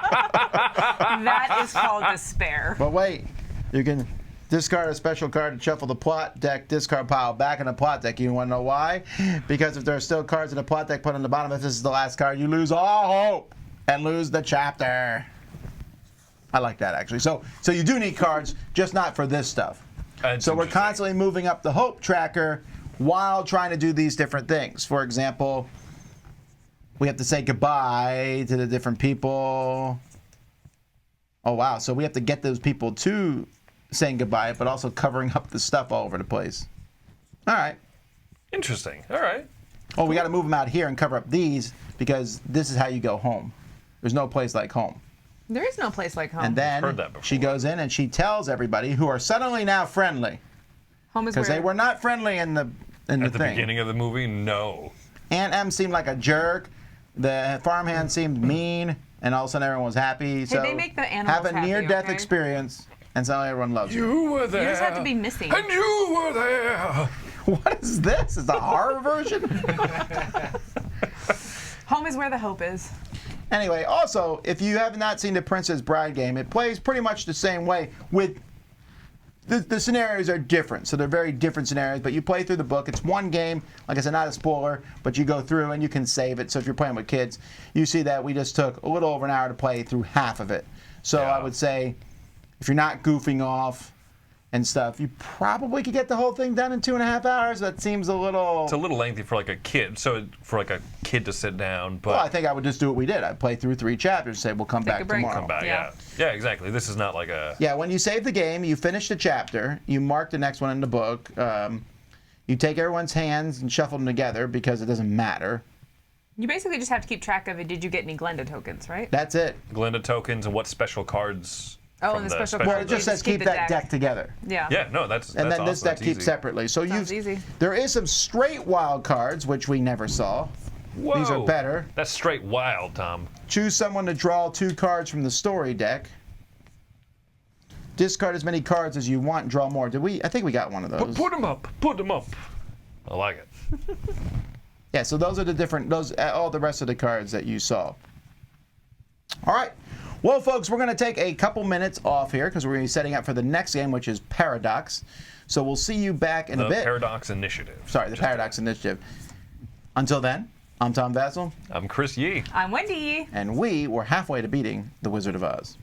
That is called despair. But wait, you can discard a special card to shuffle the plot deck discard pile back in the plot deck. You want to know why? Because if there are still cards in the plot deck put on the bottom, if this is the last card, you lose all hope and lose the chapter. I like that, actually. So you do need cards, just not for this stuff. That's So we're interesting. constantly moving up the hope tracker while trying to do these different things. For example, we have to say goodbye to the different people. Oh, wow. So we have to get those people to saying goodbye, but also covering up the stuff all over the place. All right. Interesting. All right. Oh, we got to move them out here and cover up these because this is how you go home. There's no place like home. There is no place like home. And then heard that before. she goes in and she tells everybody who are suddenly now friendly home is because where they were not friendly in the At the thing. beginning of the movie, no. Aunt M seemed like a jerk. The farmhand seemed mean, and all of a sudden everyone was happy. So they make the animals have a happy, near-death okay? experience, and suddenly everyone loves you. You were there. You just have to be missing. And you were there. What is this? Is the horror version? Home is where the hope is. Anyway, also, if you have not seen the Princess Bride game, it plays pretty much the same way with the scenarios are different, so they're very different scenarios, but you play through the book. It's one game, like I said, not a spoiler, but you go through and you can save it. So if you're playing with kids, you see that we just took a little over an hour to play through half of it. So Yeah. I would say if you're not goofing off and stuff, you probably could get the whole thing done in 2.5 hours. That seems a little... It's a little lengthy for like a kid, so for like a kid to sit down, but Well, I think I would just do what we did. I'd play through 3 chapters and say, we'll come Take a back break. tomorrow. come back, Yeah. yeah. Yeah, exactly. This is not like a Yeah, when you save the game, you finish the chapter, you mark the next one in the book, you take everyone's hands and shuffle them together because it doesn't matter. You basically just have to keep track of it. Did you get any Glenda tokens, right? That's it. Glenda tokens and what special cards Oh, from and the special Well, cards. it just You says keep keep the that deck. deck together. Yeah. Yeah, no, that's And then this awesome. deck That's keeps easy. separately. So Sounds easy. there is some straight wild cards, which we never saw. Whoa. These are better. That's straight wild, Tom. Choose someone to draw 2 cards from the story deck. Discard as many cards as you want and draw more. Did we? I think we got one of those. Put them up. Put them up. I like it. Yeah, so those are the different, all the rest of the cards that you saw. All right. Well, folks, we're going to take a couple minutes off here because we're going to be setting up for the next game, which is Paradox. So we'll see you back in The a bit. Paradox Initiative. Sorry, the Paradox Initiative. Until then, I'm Tom Vassell, I'm Chris Yee. I'm Wendy. and we were halfway to beating the Wizard of Oz.